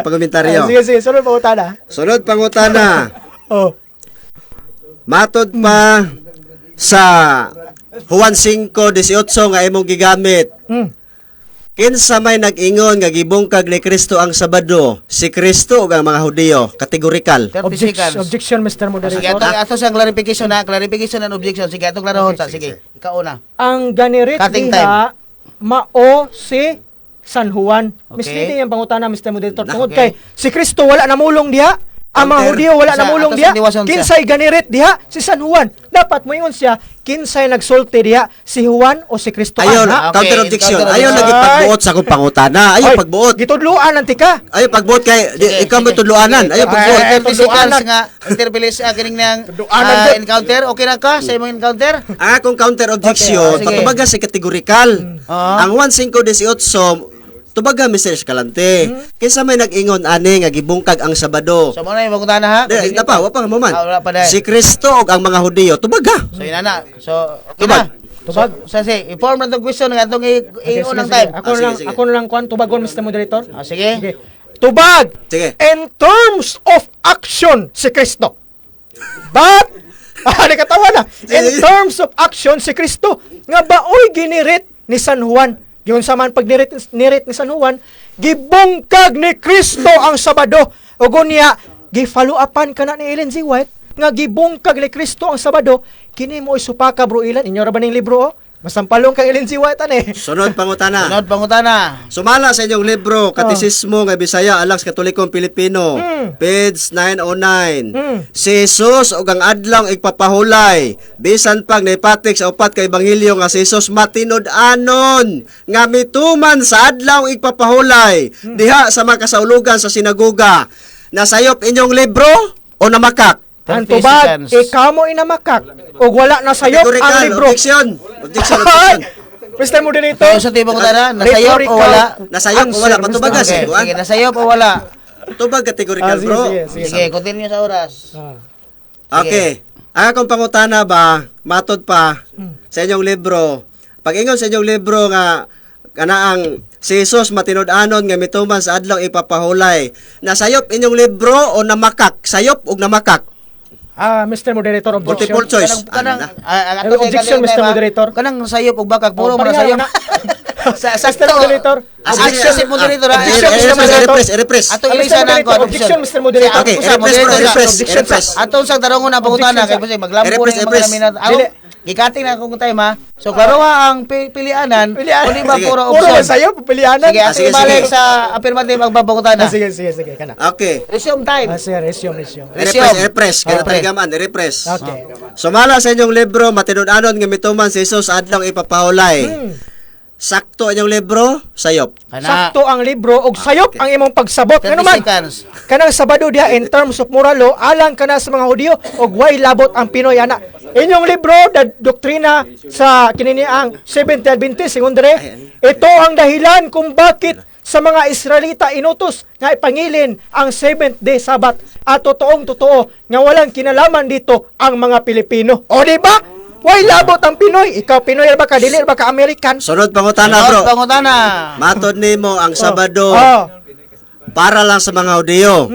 pangumentaryo. Sige, sunod pangutana. Sunod pangutana. Oh. Matod pa sa Juan 5:18 nga imong gigamit. Kinsa may nag-ingon nga gibungkag ni Kristo ang Sabado, si Kristo ug ang mga Hudiyo, kategorikal. 30 seconds. Objection, Mr. Sige, Moderator. ato siyang clarification na, clarification and objection. Sige, atong klarahon ta. Sige, ikaw una. Ang ganirit Cutting diha, mao si San Juan. Okay. Misleading yung pangutana, Mr. Moderator. Tungod Okay. kay, si Kristo wala namulong diha. Ang mga Counter. Hudiyo wala Sa- namulong ato diha. sa diwason siya. Kinsay ganirit diha, si San Juan. Dapat mo yun siya, kinsay nagsulti diha, si Juan o si Kristo. Ayon, Okay, counter objection. counter Ayon objection. lagi pagbuot sa akong pangutana. Ayon pagbuot. Gitudluan ang tika. Ayon pagbuot kay ikaw mo tudloanan. Ayon pagbuot. Ay, 30 seconds tuduanan. nga interpelis kining nang Tuduanan din. encounter. Okay na ka sa imong encounter? Ang akong counter objection, Okay, sige. patubaga si kategorikal. Ang 1:5:18 tubaga Mr. Escalante. Kinsa may nag-ingon ani nga gibungkag ang Sabado? So mo na yung pangutana ha. Di na pa, wa pa mo man. Wala pa dahil. Si Kristo ug ang mga Hudiyo tubaga. So yun na. So okay na. Tubag. So say, i-form na itong question nga itong i-unang time. Ako na lang kwan, tubagon, Mr. Moderator. Sige. Okay. Tubag. Sige. In terms of action, si Kristo. But, nakatawa na. In terms of action, si Kristo, nga baoy ginirit ni San Juan. Yun sa man pag nirit ni San Juan, gibungkag ni Kristo ang Sabado. O gunya, gi-follow upan ka na ni Ellen G. White, nga gibungkag ni Kristo ang Sabado, kini mo isupaka bro ilan, inyo ra ba ning libro oh? Masampalong kang Ellen G. White ani. Sunod pangutana. Sunod pangutana. Sumala sa inyong libro, Katisismo nga Bisaya alang sa Katolikong Pilipino, page 909. Si Jesus ug ang adlaw igpapahulay, bisan pag naipatik sa upat ka ebanghelyo nga si Jesus matinud-anon nga mituman sa adlaw igpapahulay diha sa mga kasaulugan sa sinagoga. Nasayop inyong libro o namakak? Ang tubag, ikaw mo inamakak o wala na sayop ang libro. Objection. Objection. Ay! Objection. Mr. Moderator. Tayo sa tibang pangutana, nasayop o wala? Nasayop o wala? Patubagas. Okay, sige, nasayop o wala? Tubag kategorikal, Sige, bro. sige. Sige, continue sa oras. Okay. Ang akong pangutana ba, matod pa sa inyong libro. Pag-ingon sa inyong libro nga kanaang si Jesus matinud-anon nga mituman sa adlaw ipapahulay. Nasayop inyong libro o namakak? Sayop o namakak? Mr. Moderator, objection. Multiple choice. Kanang Objection, Mr. Moderator. Kanang sayop og bakag puro Oh, mo na pareho sayop. na. Sakto. Mr. Moderator. Objection, Moderator. Objection, Mr. Moderator. I-repress. Ato Mr. ilisa na Moderator, ko objection, Mr. Moderator. Okay, Usa, Moderator, i-repress. Atong sa tarongon na pangutana kay kasi maglampo I-repress, ni mga i-repress. minat. Dili. Gikating na kung time ha. So klaro ang pilianan. Pilianan. Kundi ba Sige. puro Puro option? na sayop, pilianan. Sige, ato sige, ibalik sige. sa affirmative ang babangutana. Sige. Kana. Okay. Resume time. Sir, resume. I-repress. Kaya Okay. talaga man, i-repress. Okay. Sumala sa inyong libro, matinud-anon nga mituman si Jesus adlaw ipapahulay. Sakto inyong libro, sayop. Kana. Sakto ang libro og sayop ang imong pagsabot. 30 Ngano man? seconds. Kanang Sabado dia in terms of moral law, alang kana sa mga Hudiyo og way labot ang Pinoy ana. Inyong libro, doktrina sa kininiang Seventh-day Adventist Segundere, ito ang dahilan kung bakit sa mga Israelita inutos nga ipangilin ang Seventh-day Sabbath at totoo nga walang kinalaman dito ang mga Pilipino. O di ba? Way labot ang Pinoy. Ikaw Pinoy ba ka dili ba ka American? Sunod pangutana, bro. Pangutana. Matod nimo ang Sabado Oh. para lang sa mga Hudiyo.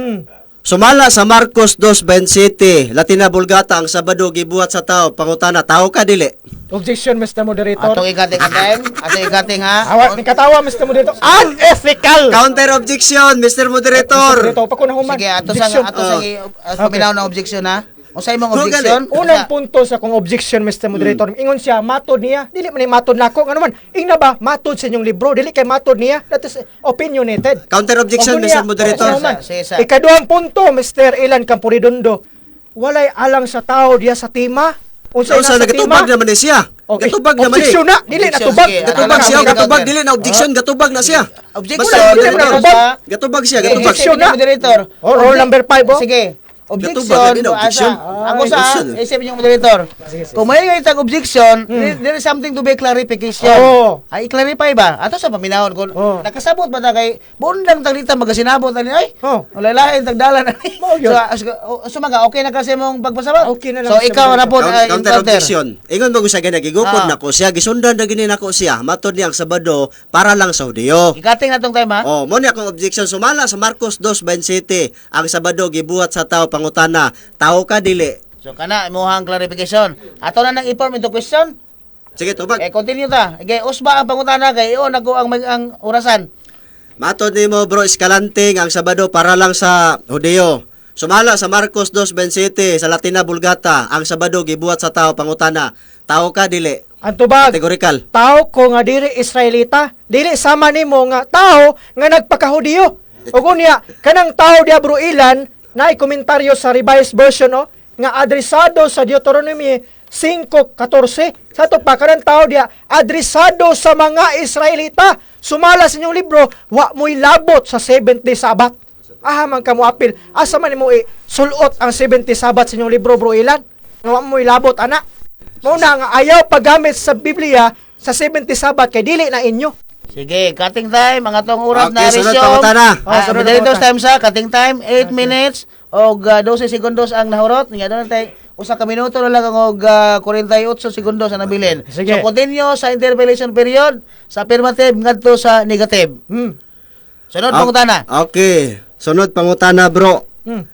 Sumala sa Marcos 2:27, Latina Vulgata ang Sabado gibuhat sa tao. Pangutana, tao ka dili? Objection, Mr. Moderator. Atong ikating ang time. Atong ikating ha. Awat ni katawa, Mr. Moderator. Unethical. Counter objection, Mr. Moderator. Moderator, pa ko na human. Sige, ato Objection. sa paminaw na objection ha. Unsay mong objection? Unang punto sa kong objection, Mr. Moderator. Ingon siya, matod niya. Dili man matod nako. Ano man? Ingna ba matod sa inyong libro? Dili kay matod niya. That is opinionated. Counter objection, Opo niya. Mr. Moderator. Opo, man. Sige. Ikaduhang punto, Mr. Ilan Campuridondo. Walay alang sa tao diya sa tima. Unsay Unsa nasa nagatubag tima? naman ni siya? Okay. Gatubag naman ni. Objection na. Dili na Objection, tubag. sige. Gatubag siya, Counter. gatubag dili na objection, gatubag na siya. Objection. Basta, dili na tubag. Gatubag siya, Sige, gatubag. objection na. Moderator. Oh, roll number 5, oh. Sige. Objection. Gatubag, hindi na objection. Ako sa Objection. isip yung moderator. Kung may itang objection, there is something to be clarification. Oo. Ay, i-clarify ba? Ato sa paminahon kung Oo. nakasabot ba ta kay bundang tagdita magasinabot ani ay. Oo. Wala dalan ani. Oo, yun. Sumaga okay na kasi mong pagpasabot. Okay na lang So siya, ikaw na po Counter objection. Ingon mo ko siya ganyan, gigupod Ah. na ko siya, gisundan na gini nako siya. Matod niya ang Sabado para lang sa Hudiyo. Ikating na tong time ha. Oh, mo ni akong objection sumala sa Marcos 2:27, ang Sabado gibuhat sa tao pangutana, tao ka dili. So kana imuhang clarification. Ato na nang inform into question. Sige, tubag. Continue ta. Okay, usba ang pangutana kay o nako ang orasan. Matod nimo bro Escalante ang Sabado para lang sa Hudiyo. Sumala sa Marcos 2:27 sa Latina Vulgata, ang Sabado gibuhat sa tao pangutana, tao ka dili. Ang tubag. Categorical. Tao ko nga diri Israelita, dili sama nimo nga tao nga nagpakahudiyo. Ug unya kanang tao diya bro Ilan na komentaryo sa revised version no nga adresado sa Deuteronomy 5:14. Sa to pa kanang tao diya adresado sa mga Israelita. Sumala sa inyong libro, wa mo'y labot sa 7th-day Sabbath. Man ka mo apil. Asa man mo sulot ang 7th-day Sabbath sa inyong libro bro Ilan? Nga wa mo'y labot ana. Muna nga ayaw paggamit sa Biblia sa 7th Sabbath kay dili na inyo. Sige, cutting time, mga tong oras na Okay, sunod resume. pangutana. Sunod Moderator's pangutana. time sa cutting time, 8 minutes og 12 segundos ang nahurot. Nga doon tay usa ka minuto na lang og 48 segundos ang nabilin. Sige. So continue sa interpellation period sa affirmative ngadto sa negative. Sunod pangutana. Okay. Sunod pangutana bro. Hmm.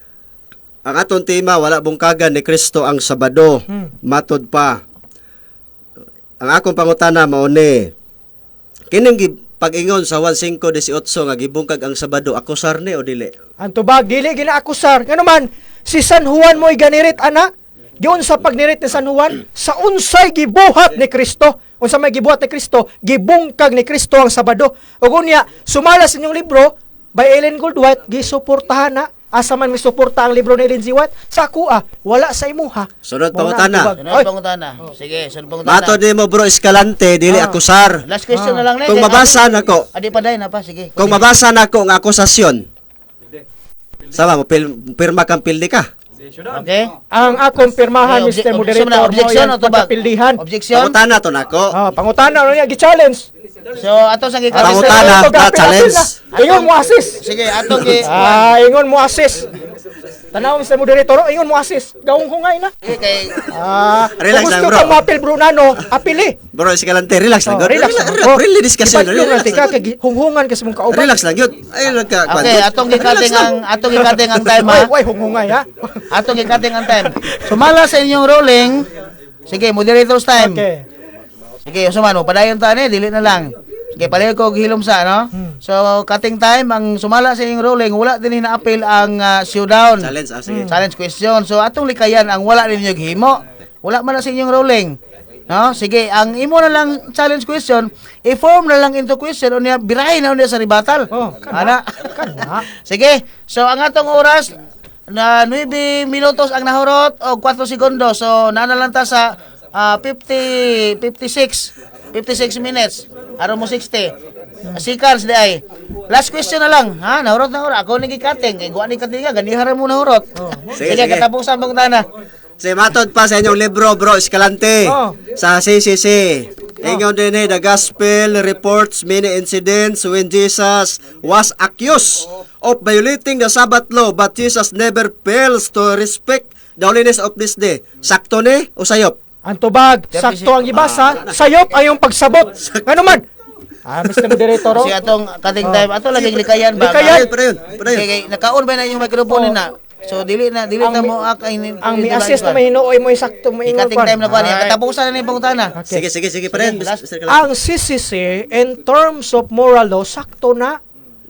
Ang aton tema wala bungkagan ni Kristo ang Sabado. Matod pa. Ang akong pangutana mao ni kining pag-ingon sa 1:5:18 nga gibungkag ang Sabado akusar ni o dili? Ang tubag dili ginaakusar. Ngano man si San Juan mo'y ganirit ana. giun sa pagnirit ni San Juan, sa unsay gibuhat ni Kristo, unsa may gibuhat ni Kristo, gibungkag ni Kristo ang Sabado. Ug unya, sumala sa inyong libro by Ellen Goldwhite, gisuportahan na asa man misuporta ang libro ni Ellen G. White, sa kuha, wala sa imuha. Sunod Mao na ang pangutana. tubag. Sunod Oy, pangutana. Sige, sunod pangutana. Mato di mo bro Escalante, dili akusar. Last question na lang na. Kung mabasa nako, Adi pa day na pa, sige. kung mabasa nako nga akusasyon. Sama mo pirma kang pildi ka. Okay? ang akong pirmahan, Okay, Mr. objection Moderator, na, objection mo o tubag? pagkapildihan. Objection? Pangutana to nako. Pangutana, ano yan, gi-challenge. So, ato sa gikatis. Pangutana, na challenge. Ingon mo assist. Sige, ato gi... Ingon mo assist. Tanaw, Mr. Moderator, ingon mo assist. Gawong ko nga na. Sige, kay... Relax kung lang, gusto bro. kang mapil, Brunano, apili. Bro Escalante, relax lang. Relax lang. Really discussion. Iba't yung natin ka, hunghungan kasi mong kauban. Relax lang yun. Ay nagka. Okay, atong gikating ang time ha. Way, hunghungay ha. Atong gikating ang time. Sumala sa inyong rolling. Sige, moderator's time. Okay. Sige, sumano, padayon ta ni, dili na lang. Sige, palayo ko og hilom sa, no? So, cutting time, ang sumala sa inyong rolling, wala din na-appeal ang showdown. Challenge, sige. Challenge question. So, atong likayan, ang wala ninyo gihimo, wala man na sa inyong rolling. No? Sige, ang imo na lang challenge question, i-form na lang into question, o niya, birahin na niya sa rebuttal. Ana? Sige, so, ang atong oras, na 9 minutos ang nahurot, o 4 segundos. So, naanalanta sa 56 minutes. Araw mo 60. Seconds di ay. Last question na lang. Ha, nahurot na oras. Ako nang gikating. Kay guwa ni katinga, ganihara mo nahurot. Sige, Sige, sige. katapusan mong tana. Si matod pa sa inyong libro, bro Escalante. Sa CCC. Ingon din the gospel reports many incidents when Jesus was accused of violating the Sabbath law, but Jesus never fails to respect the holiness of this day. Sakto ni o sayop? Ang tubag, sakto ang ibasa, sayop ay yung pagsabot. Ano man? Mr. Moderator, Si atong cutting time, ato laging likayan ba? Likayan. Para yun. Kay nakaon ba na yung microphone na? So dili na mo ang mi-assist na may hinuoy mo yung sakto mo yung cutting time na ba niya? Katapusan na ni pangutana. Sige, para yun. Mr. Escalante. Ang CCC, in terms of moral law, sakto na.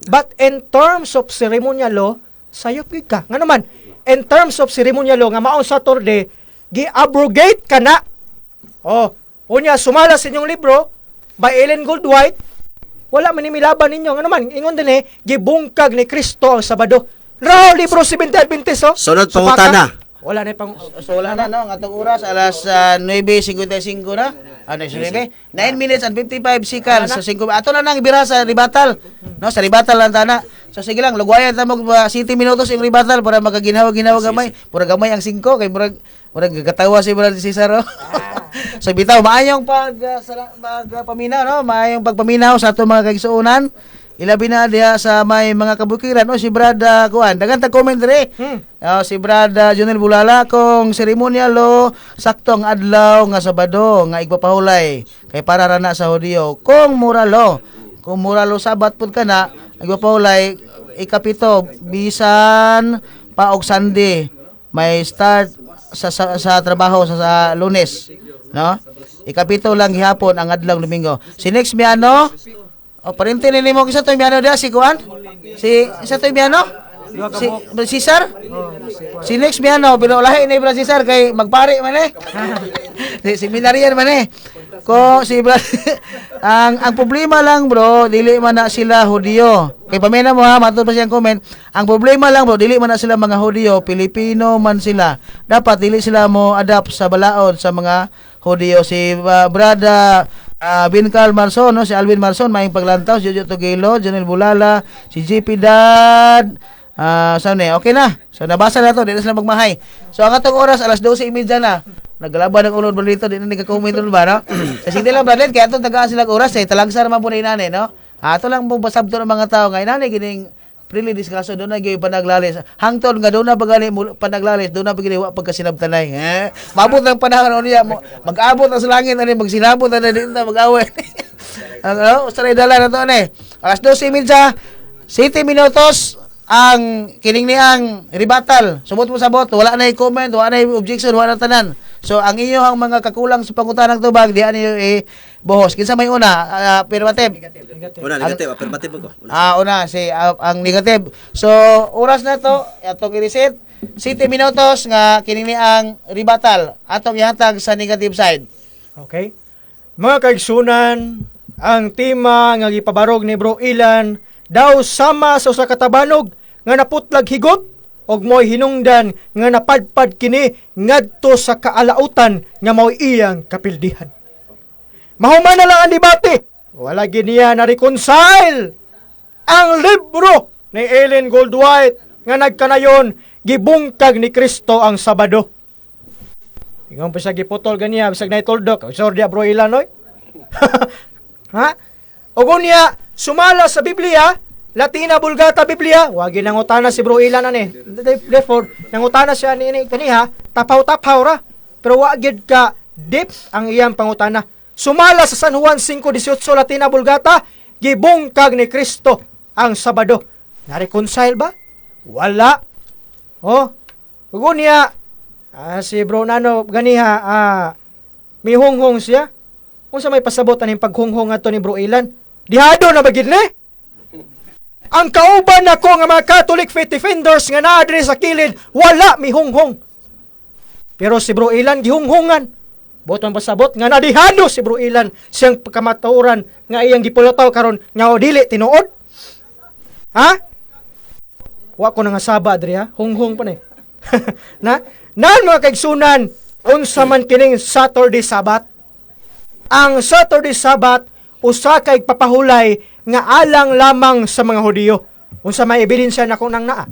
But in terms of ceremonial law, sayop gid ka. Nga naman, in terms of ceremonial law, nga maong Saturday, gi-abrogate ka na. Unya, sumala sa inyong libro, by Ellen Goldwhite, wala man imilaban ninyo. Nga naman, ingon din gibungkag ni Kristo ang Sabado. Raw, libro 70-20, Sunod pangutana. Wala na pang... So wala na, no? Ang atong oras, alas 9:55 na. Ano yung 9? 9 minutes and 55 seconds. So 5, ato na nang ibira sa rebuttal. No, sa rebuttal lang tana. So sige lang, lugwayan ta mo 7 minutos yung rebuttal para magkaginawa-ginawa gamay. Pura gamay ang 5 kay murag gagatawa si Brad Cesar. So bitaw maayong pagpaminaw, no? Maayong pagpaminaw sa ato mga kaigsuonan. Ilabi na diha sa may mga kabukiran si Brad kuan dagan ta comment dire. Si Brad Jonel Bulala kung ceremonial lo sakto ang adlaw nga Sabado nga igpapahulay kay para ra na sa Hudiyo. Kung muralo sabat pud kana igpapahulay ikapito bisan pa og Sunday may start sa trabaho sa Lunes, no? Ikapito lang gihapon ang adlaw Domingo. Si next miano parente ni mo kisa toy miano dia si kuan? Si isa toy miano? Si Cesar? Si next miano pero lahi ni Brad Cesar kay magpari man si seminaryan man ko si Brad ang problema lang bro dili man na sila Hudiyo. Kay pamena mo ha matud pa siyang comment. Ang problema lang bro dili man na sila mga Hudiyo, Pilipino man sila. Dapat dili sila mo adapt sa balaod sa mga Hudiyo. Si Brad Bincal Marson, no? Si Alvin Marson, maing paglantaw, si Jojo Togelo, Jonel Bulala, si JP Dad, okay na. So, nabasa na to, di na sila magmahay. So, ang atong oras, alas 12:30 na. Naglalaban ng unod balito, di na nagka-comment ba, no? Kasi hindi lang, Bradley, kaya itong tagaan silang oras, talagsar naman po na inanay, no? Ato lang po basabto ng mga tao, nga inanay, gining freely discuss doon na gyud panaglalis hangtod nga doon na pagali panaglalis doon na pagili wa pagkasinabtanay mabot lang panahon niya mag-abot ang sa langit ani magsinabot na dito mag-away ano usaray dala na to ani alas 12:30 7 minutos ang kining niyang rebuttal subot mo sabot wala na comment wala na objection wala na tanan so ang inyong mga kakulang sa pangutanang tubag di ani bohos kinsa may una affirmative Una negative, affirmative ko. una si ang negative. So oras na to atong i-reset 7 minutos nga kini ang rebuttal atong ihatag sa negative side. Okay? Mga kaigsunan, ang tema nga gipabarog ni Bro Ilan daw sama sa usa ka tabanog nga naputlag higot og mo'y hinungdan nga napadpad kini ngadto sa kaalautan nga mo'y iyang kapildihan. Mahuman na lang ang debate. Wala giniya na reconcile ang libro ni Ellen Goldwhite nga nagkanayon gibungkag ni Kristo ang Sabado. Ingon pa siya giputol ganiya bisag na ituldok. Sorry Bro Ilan oy. Ha? O gunya sumala sa Biblia, Latina Vulgata Biblia, wagi nangutana si Bro Ilan ani. Therefore, nangutana siya ni kaniha, tapaw-tapaw ra. Pero wagid ka deep ang iyang pangutana. Sumala sa San Juan 5:18 Latina Vulgata, gibungkag ni Kristo ang Sabado. Na-reconcile ba? Wala. Oh, ugunya si Bro Nano ganiha mihunghong siya. Unsa may pasabot aning paghunghong ato ni Bro Ilan? Dihado na bagid ni. Ang kauban nako nga mga Catholic faith defenders nga naa diri sa kilid, wala mihunghong. Pero si Bro Ilan gihunghongan. Boton pasabot nga nadihado si Bro Ilan siyang pagkamatuoran nga iyang gipulataw karon nga dili tinuod. Ha? Wa ko nga saba diri ha, hunghong pa ni. Nan mga kaigsunan, unsa man kining Saturday Sabbath? Ang Saturday Sabbath usa kay papahulay nga alang lamang sa mga Hudiyo. Unsa may ebidensya nako nang naa?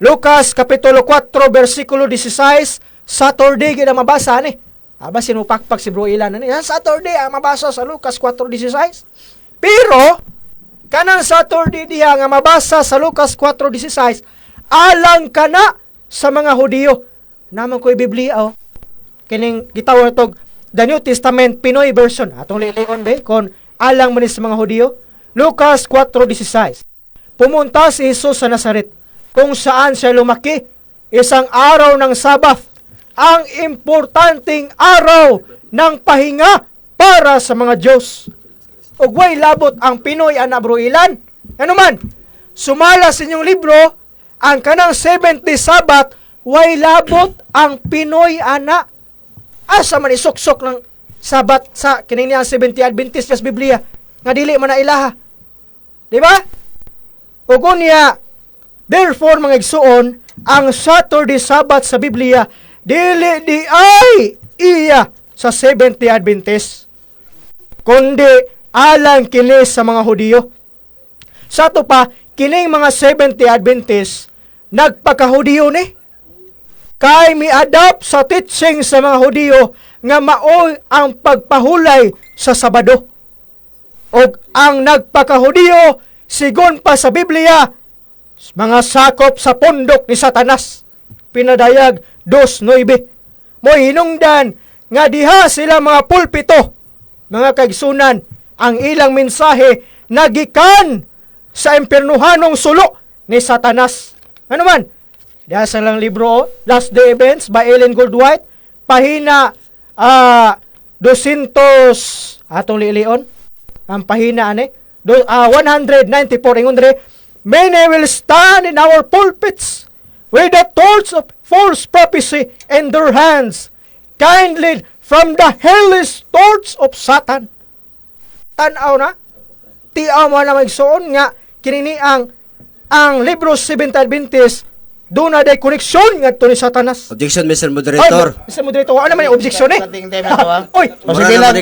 Lucas kapitulo 4 bersikulo 16, Saturday gid ang mabasa ni. Aba sinupakpak si Bro Ilan ani. Saturday ang mabasa sa Lucas 4:16. Pero kanang Saturday diha nga mabasa sa Lucas 4:16, alang kana sa mga Hudiyo. Naman ko'y Biblia oh. Kining gitawag tog The New Testament Pinoy version. Atong lilion ba kon alang man sa mga Hudiyo. Lucas 4:16. Pumunta si Jesus sa Nazaret, kung saan siya lumaki, isang araw ng Sabbath, ang importanteng araw ng pahinga para sa mga Diyos. Ug way labot ang Pinoy ana Bro Ilan. Ano man, sumala sa inyong libro, ang kanang 70 Sabbath, way labot ang Pinoy ana. Asa man isuksok ng Sabat sa kining niya 70 Adventist sa Biblia nga dili man na ilaha. Di ba? Ug unya, therefore mga igsuon, ang Saturday Sabbath sa Biblia dili di ay iya sa 70 Adventist, kundi alang kini sa mga Hudiyo. Sa to pa, kining mga 70 Adventist nagpaka-Hudiyo ni. Kay mi-adapt sa teaching sa mga Hudiyo nga mao ang pagpahulay sa Sabado. Og ang nagpaka-Hudiyo, sigon pa sa Biblia, mga sakop sa pundok ni Satanas. Pinadayag 2:9. Mo hinungdan nga diha sila mga pulpito, mga kaigsunan, ang ilang mensahe nagikan sa impiernuhanong sulo ni Satanas. Ano man? Diha sa lang libro, Last Day Events by Ellen Goldwhite, pahina 200 atong lilion. Ang pahina ani 194 ingon dire, many will stand in our pulpits with the torch of false prophecy in their hands, kindled from the hellish torch of Satan. Tan-aw na, tiaw mo na magsuon nga kinini ang libro 7 Adventist. Doon na day koneksyon nga ito ni Satanas. Objection, Mr. Moderator. Ay, Mr. Moderator, ano naman yung objection eh? Oy,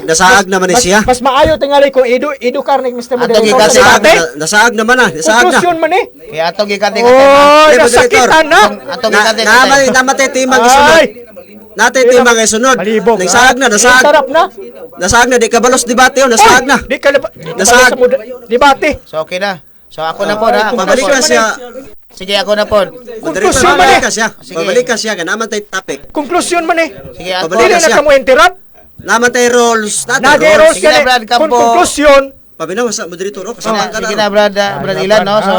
nasaag naman ni siya. Mas maayo tingali kung educar ni Mr. Moderator. Nasaag naman na. Konklusyon man eh. Kaya atong gikati Oy, nasakitan na. Atong gikati. Namatay timang isunod. Natay timang isunod. Nasaag na. Sarap na. Nasaag na. Di ka balos debate yun. Nasaag na. Di ka balos debate. So okay na. So ako na po na. Pabalik ka siya. Sige, ako na po. Konklusyon man eh. Pabalik ka siya. Namatay topic. Konklusyon man eh. Sige, ako. Dili na ka mo interrupt. Namatay rules. Natay rules Sige na, ka Brad, eh. Kampo. Konklusyon. Pabinaw sa moderator. Kasama ka Sige na. na, Brad Ilan, no? So,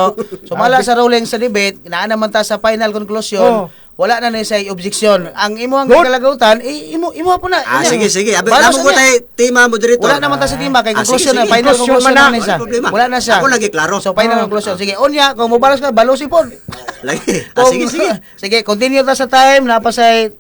sumala sa ruling sa debate, naan naman ta sa final conclusion. wala na ni say objection. Ang imo ang Good. kalagarutan, imo po na. Sige, sige. Abi, Balo namo sa ko niya. tay tema moderator. Wala naman ta sa timba kay conclusion sige, na final conclusion conclusion man na na. siya. Wala problema. Wala na siya. Ako lagi klaro. So final conclusion. Sige, unya kung mobalas ka balusi pod. Lagi. Kung- Sige, sige. Sige, continue ta sa time napasay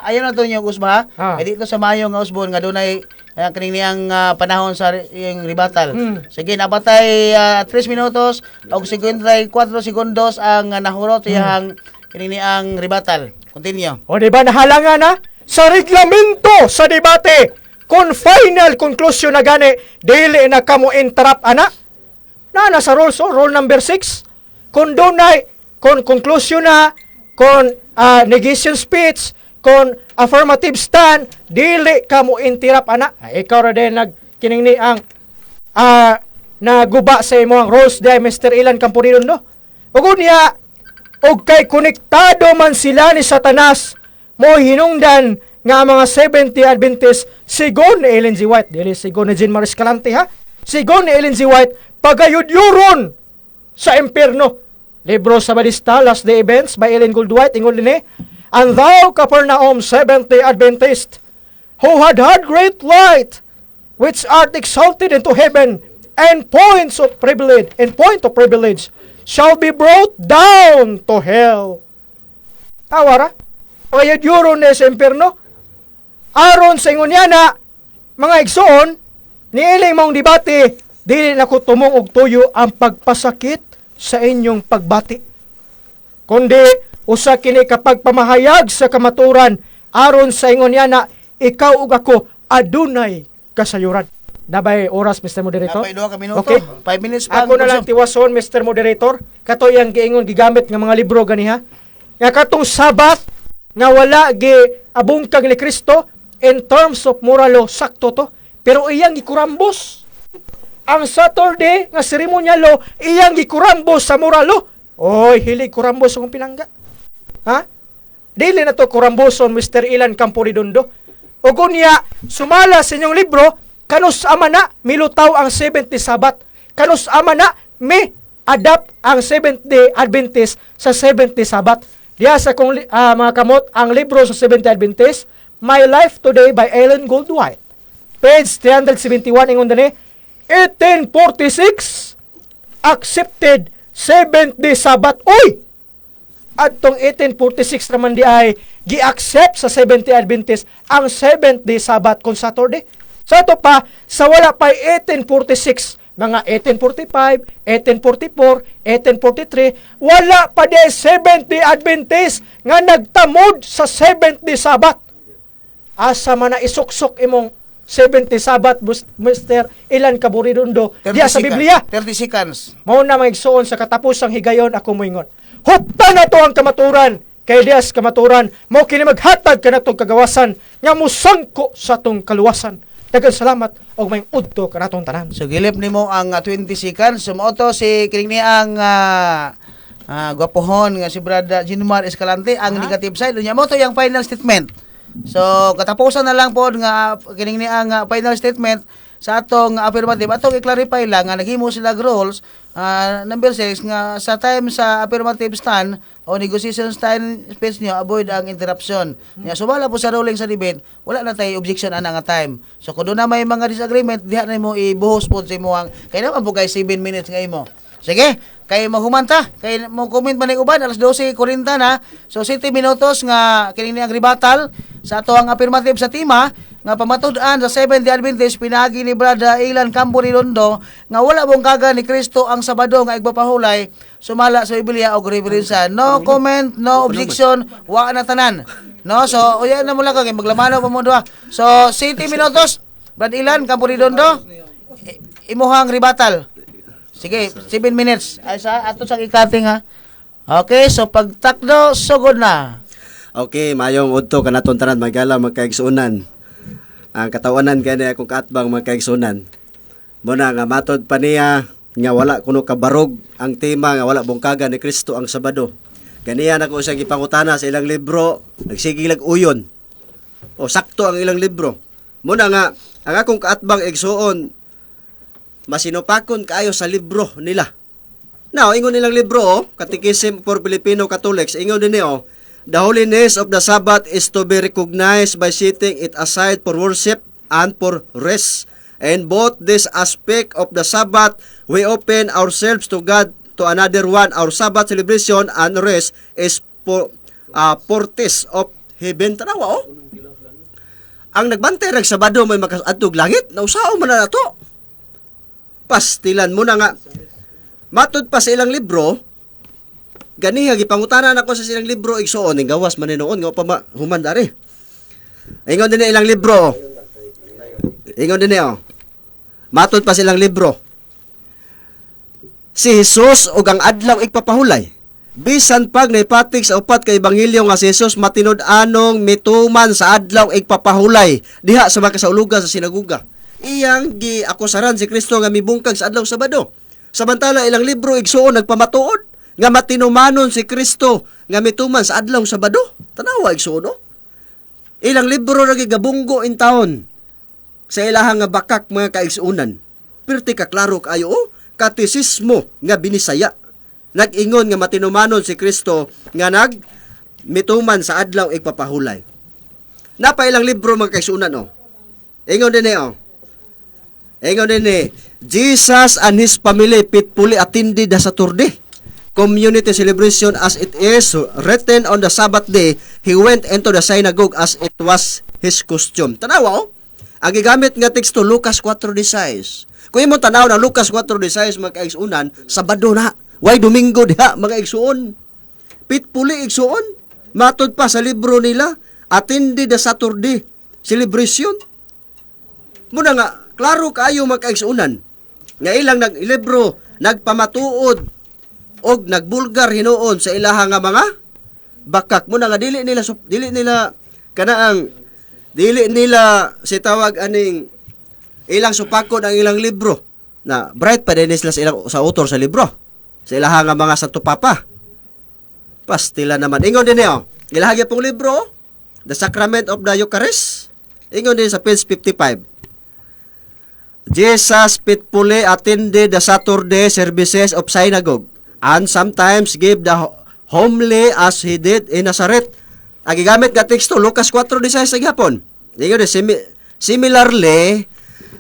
ayon na to yung usba. Ah. Dito sa Mayo nga usbon nga dunay kaning niyang panahon sa yung ribatal. Sige, napatay 3 minutos og 54 segundos ang nahurot iyang kining niyang ribatal. Continue. O di ba nahalangan na sa reglamento sa debate kung final conclusion na gani dili na kamo interrupt ana na sa rules rule number 6 kung dunay kung conclusion na kung negation speech kung affirmative stand dili kamo interrupt ana ikaw ra din nagkining ni ang naguba sa imong rules di Mr. Ilan Campurinon no ug niya og kay konektado man sila ni Satanas mo hinungdan nga mga 70 Adventist sigon ni Ellen G. White dili sigon ni Jean Marie Escalante ha sigon ni Ellen G. White pagayudyuron sa impierno libro sa Balista Last Day Events by Ellen Goldwhite ingon dinhi and thou Capernaum 70 Adventist who had great light which art exalted into heaven and point of privilege shall be brought down to hell. Tawara? Kaya yuro na sa impierno. Aron sa ingon yana, mga igsoon, niiling mong debate, dili na ko tumong og tuyo ang pagpasakit sa inyong pagbati. Kundi, usa kini kapag pamahayag sa kamaturan, aron sa ingon yana, ikaw ug ako adunay kasayuran. Dabay oras, Mr. Moderator? Napay 2 ka minuto. Okay. 5 minutes pa. Ako na lang tiwason, Mr. Moderator. Kato yung giingon gigamit ng mga libro ganiha. Nga katong Sabat, nga wala gi abungkag ni Kristo, in terms of moral law, sakto to. Pero iyang gikurambos. Ang Saturday, nga ceremonial law, iyang gikurambos sa moral law. Oy, hilig kurambos akong pinangga. Ha? Dili na to kuramboson, Mr. Ilan Campuridondo. O kunya, sumala sa inyong libro, kanus ama na milutaw ang 70 Sabat. Kanus ama na may adapt ang 70 Adventist sa 70 Sabat. Diya sa kong mga kamot ang libro sa 70 Adventist, My Life Today by Ellen Goldwhite. Page 371 ingon dinhi, 1846 accepted 70 Sabat. Oy! Adtong 1846 naman di ay gi-accept sa 70 Adventist ang 70 Sabat kung Saturday. Sa ito pa, sa wala pa 1846, mga 1845, 1844, 1843, wala pa di 70 Adventist nga nagtamod sa 70 Sabat. Asa man na isuksok imong 70 Sabat, Mr. Ilan Campuridondo, diya sa Biblia. 30 seconds. Mao na maigsuon sa katapusang higayon ako moingon. Hutta na to ang kamaturan. Kay dias kamaturan, mo kini maghatag kanatong kagawasan nga musangko sa tong kaluwasan. Daghang salamat og may udto kanatong tanan. So gilip nimo ang 20 seconds. Sumuoto si kining ni ang gwapohon nga si Brad Jinmar Escalante ang negative side unya mo to yung final statement. So katapusan na lang pod nga kining ni ang final statement sa atong affirmative. Atong i-clarify lang nga naghimo sila rules number 6 nga sa time sa affirmative stand o negotiation stand speech niyo avoid ang interruption. Nya sumala po sa ruling sa debate, wala na tay objection ana nga time. So kung doon na may mga disagreement, diha na mo ibuhos pod sa imong kay naman po guys 7 minutes nga imo. Sige, kay mahumanta, kay mo comment man uban alas 12:40 na. So 7 minutos nga kini ang rebuttal sa ato ang affirmative sa tema nga pamatud-an sa 70 Adventist pinagi ni Brada Ilan Campuridondo nga wala bong kaga ni Kristo ang Sabado nga igpapahulay sumala sa Biblia og referensya. No comment, no objection, wa na tanan. No, so uya na mo lang kay maglamano pa mo duha. So 7 minutos Brad Ilan Campuridondo imuhang rebuttal. Sige, 7 minutes. Ay sa ato sa ikating ha. Okay, so pagtakdo sugod na. Okay, mayong udto kanaton tanan magala magkaigsunan. Ang katawanan kani akong kaatbang magkaigsunan. Muna nga matod pa niya nga wala kuno kabarog ang tema nga wala bungkaga ni Kristo ang Sabado. Ganiya na ko siyang ipangutana sa ilang libro, nagsigilag uyon. O sakto ang ilang libro. Muna nga ang akong kaatbang igsuon masinupakon kaayo sa libro nila. Now, ingon nilang libro, Catechism for Filipino Catholics, ingon din The holiness of the Sabbath is to be recognized by setting it aside for worship and for rest. And both this aspect of the Sabbath, we open ourselves to God to another one. Our Sabbath celebration and rest is fortress of heaven. Tanawa, oh. Ang nagbantay rag Sabado may makaadtog langit, nausao man na nato. Pastilan mo na nga. Matod pa sa ilang libro, ganiha gipangutanan ako sa silang libro igsuon ning gawas man noon nga pa humandari. Ingon din ilang libro. Ingon din matod pa silang libro. Si Jesus ug ang adlaw igpapahulay. Bisan pag naipatik sa upat ka ebanghelyo nga si Jesus matinud-anong mituman sa adlaw igpapahulay diha sa makasaulugan sa sinaguga. Iyang giakusaran si Kristo nga mibungkag sa adlaw Sabado. Samantala ilang libro igsuon nagpamatuod nga matinumanon si Kristo nga mituman sa adlaw Sabado. Tanawa igsuon, no? Ilang libro ra gigabunggo in taon sa ilahang nga bakak mga kaigsuunan. Perti ka klaro kayo, katisismo nga binisaya. Nag-ingon nga matinumanon si Kristo nga mituman sa adlaw igpapahulay. Napailang libro mga kaigsuunan, oh. Ingon din Ingon din Jesus and his family faithfully attended the Saturday community celebration as it is written on the Sabbath day. He went into the synagogue as it was his custom. Tanawa, oh. Ang gigamit nga teksto Lucas 4:16. Kung imo tanaw na Lucas 4:16 mga kaigsuunan, Sabado na. Why Domingo diha mga igsuon? Faithfully igsuon. Matod pa sa libro nila, attended the Saturday celebration. Muna nga klaro kaayo mga kaigsuunan nga ilang naglibro nagpamatuod og nagbulgar hinuon sa ilaha nga mga bakak. Muna nga dili nila si tawag aning ilang supakod ang ilang libro na bright pa din sila sa author sa libro sa ilaha nga mga Santo Papa. Pastila naman ingon din ilahagi pong libro The Sacrament of the Eucharist. Ingon din sa page 55. Jesus faithfully attended the Saturday services of synagogue and sometimes gave the homily as he did in Nazareth. Ang gigamit nga teksto Lucas 4:16 sa gihapon. Similarly,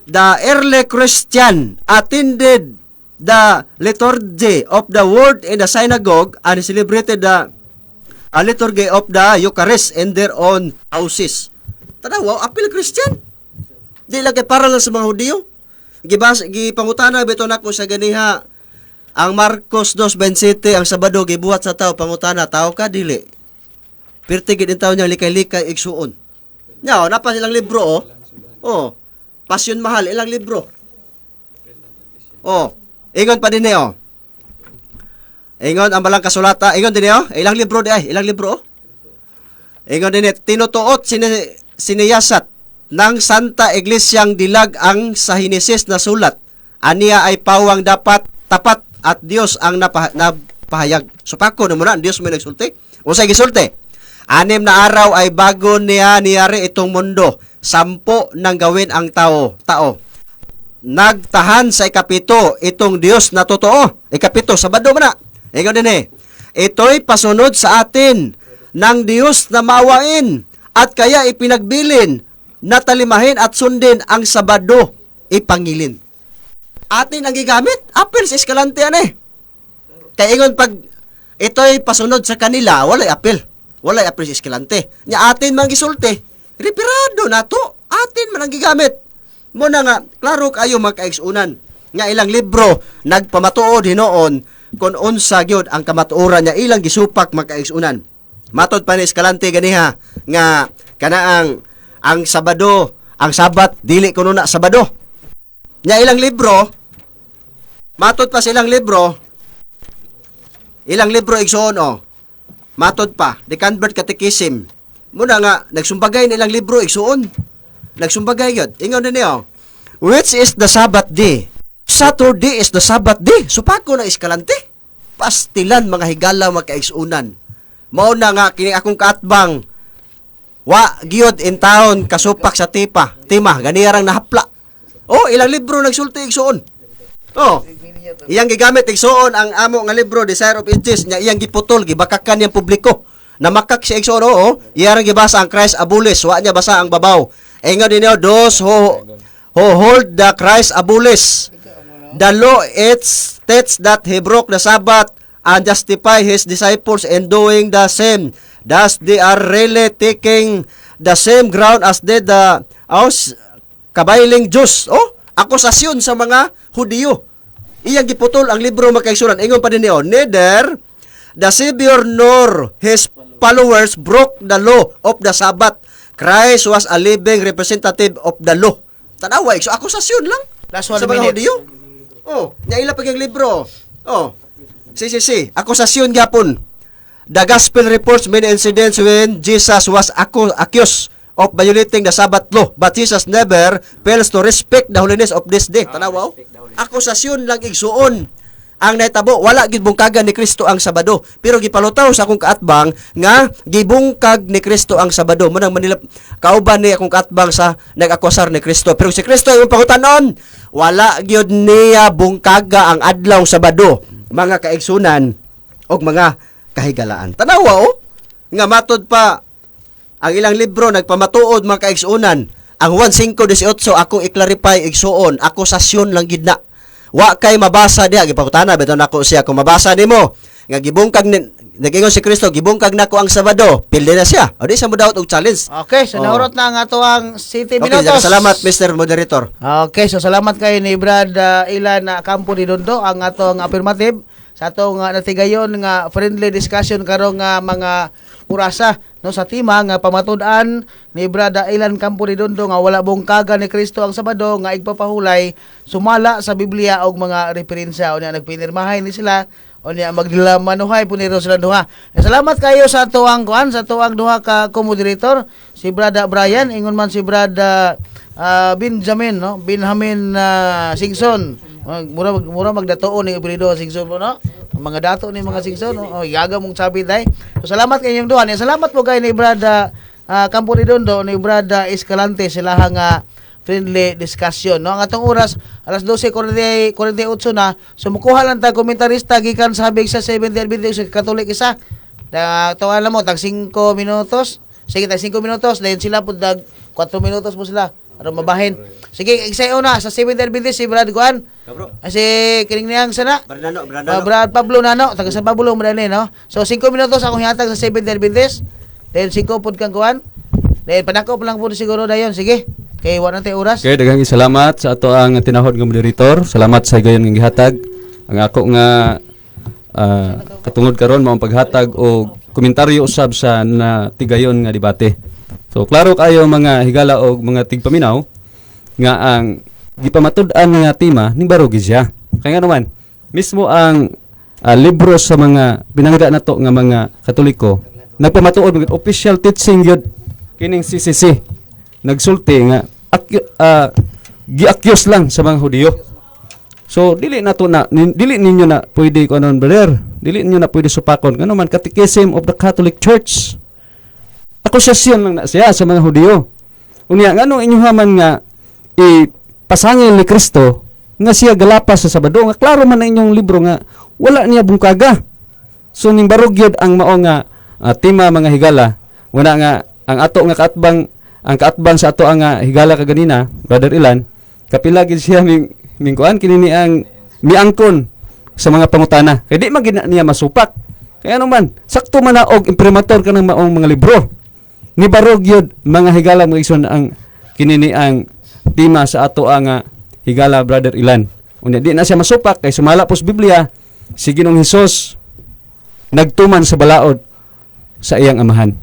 the early Christian attended the liturgy of the word in the synagogue and celebrated the liturgy of the Eucharist in their own houses. Tanawa, apil Christian. Di lang kay para lang sa mga Hudiyo. Gipangutana bito nako sa ganiha ang Marcos 2:27 ang Sabado gibuhat sa tao pangutana tao ka dili. Perti gid in tawo niya likay-likay igsuon. Nya napa silang libro oh. Oh. Pasyon mahal ilang libro. Oh, ingon pa din oh. Ingon ang balang kasulata, ingon din ilang libro di ay, ilang libro oh. Ingon din tinutuot siniyasat ng Santa Iglesyang dilag ang sa Hinesis na sulat. Aniya ay pawang dapat tapat at Dios ang napahayag. Supako na muna, Dios may nagsulti. Unsay gisulti? 6 na araw ay bago niya niyari itong mundo. 10 nang gawin ang tao. Nagtahan sa ikapito itong Dios na totoo. Ikapito, Sabado man na. Ikaw din ito'y pasunod sa atin ng Dios na maawain at kaya ipinagbilin natalimahin at sundin ang Sabado ipangilin. Atin ang gigamit, apel sa Escalante Kaya ingon pag ito'y pasunod sa kanila, walay apel sa Escalante. Nya atin man gisulti, reperado na to, atin man ang gigamit. Muna nga, klaro kayo magkaigsunan. Nga ilang libro, nagpamatuod hinoon kung unsa gyud ang kamatuoran niya ilang gisupak magkaigsunan. Matod pa ni Escalante ganiha nga kanaang ang Sabado, ang Sabat, dili kuno na Sabado. Nya ilang libro, matod pa silang libro, ilang libro igsoon matod pa, The Convert Catechism. Muna nga, nagsumbagay na ilang libro igsoon. Nagsumbagay yun. Ingon din which is the Sabbath day? Saturday is the Sabbath day. Supako na Escalante. Pastilan mga higala magkaigsuunan. Mao na nga, kini akong kaatbang, wa giyod in town kasupak sa tima ganiyarang nahapla. Ilang libro nagsulti igsuon. Iyang gigamit igsuon ang amo nga libro Desire of Ages nya iyang giputol gibakakan yang publiko. namakak si Exono, iyang gibasa ang Christ abolish, wa niya basa ang babaw. Ingon ninyo, those who hold the Christ abolish the law, it states that he broke the Sabbath and justify his disciples in doing the same. Thus, they are really taking the same ground as did the kabailing Jews. Akusasyon sa mga Hudiyo. Iyang giputol ang libro makaigsunan. Ingon pa din niyo, neither the Savior nor his followers broke the law of the Sabbath. Christ was a living representative of the law. Tanawa, akusasyon lang. Last Sa 1 mga minute. Hudiyo. Naila pag yung libro. Akusasyon gyapon. The gospel reports many incidents when Jesus was accused of violating the Sabbath law, but Jesus never fails to respect the holiness of this day. Tanawa, akusasyon lang igsuon. Ang naitabo, wala gid bungkagan ni Kristo ang Sabado, pero gipalutaw sa akong kaatbang nga gibungkag ni Kristo ang Sabado. Munang Manila kauban ni akong kaatbang sa nag-akusar ni Kristo. Pero si Kristo yung pangutanon, wala gyud niya bungkaga ang adlaw Sabado, mga kaigsunan og mga kahigalaan. Tanawa nga matod pa ang ilang libro nagpamatuod mga kaigsunan. Ang 1:5:18 akong i-clarify igsuon, akusasyon lang gid na. Wa kay mabasa diha, gipakutana beton nako siya kung mabasa nimo nga gibungkag ni nagingon si Kristo, gibungkag nako ang Sabado, pilde na siya. O di sa mo daot og challenge. Okay, so nahurot na ang ato ang 7 Okay, minutos. salamat Mr. Moderator. Okay, so salamat kayo ni Brad Ilan Campo ni Dondo ang atong affirmative sa atong natigayon nga friendly discussion karong mga urasa no sa tema nga pamatud-an ni Brad Ilan Campo ni Dondo nga wala bungkagan ni Kristo ang Sabado nga igpapahulay sumala sa Biblia og mga referensya unya nagpinirmahay ni sila unya magdilamanuhay puniro sila duha. Salamat kayo sa tuang kuan sa tuang duha ka co-moderator si Brad Brian ingon man si Brad Benjamin no Benjamin Singson mura magdatoon ni apelyido Singson po no mga dato ni mga Singson no yaga mong sabi day so salamat kay inyong duha ni salamat po kay ni Brad Campo ni Dondo ni Brad Escalante sila nga friendly discussion no ang atong oras alas 12:48 na sumukuha lang ta komentarista gikan sa habig sa 70 sa Catholic isa tawanan mo tag 5 minutos sige tag 5 minutos then sila pud dag 4 minutos mo sila aron mabahin. Sige, igsayo na sa 7 Adventist si Brad Juan. Si kining niyang sana. Brad Pablo Nano, taga San Pablo Madani, no. So 5 minutos akong hihatag sa 7 Adventist. Then 5 pud kang kuan. Then panako pa lang pud siguro dayon. Sige. Kay wala na oras. Okay, daghang salamat sa ato ang tinahod nga moderator. Salamat sa gayon nga gihatag. Ang ako nga katungod karon mao paghatag og komentaryo usab sa natigayon nga debate. So klaro kayo mga higala o mga tigpaminaw nga ang gipamatud-an nga tema ni barugi siya. Kaya nga naman mismo ang libro sa mga binangga nato nga mga Katoliko nagpamatuod mga official teaching yun kining CCC nagsulti nga gi-accuse lang sa mga Hudiyo. So dili ninyo na pwede ko anon brother, dili ninyo na pwede supakon kano man Catechism of the Catholic Church. Akusasyon lang na siya sa mga Hudiyo. Unya ngano inyong haman nga ipasangil ni Kristo nga siya galapas sa Sabado nga klaro man na inyong libro nga wala niya bungkaga. So ning barugyod ang mao nga tema mga higala wala nga ang ato nga kaatbang sa ato nga higala kaganina Brother Ilan kapila gid siya mingkuan kini ang miangkon sa mga pangutana kay di magina niya masupak kaya naman sakto man na og imprimatur kanang maong mga libro ni barugyod mga higala mga igsoon ang kinini ang tema sa ato nga higala Brother Ilan unya di na siya masupak kay sumala po sa Biblia si Ginoong Hesus nagtuman sa balaod sa iyang amahan.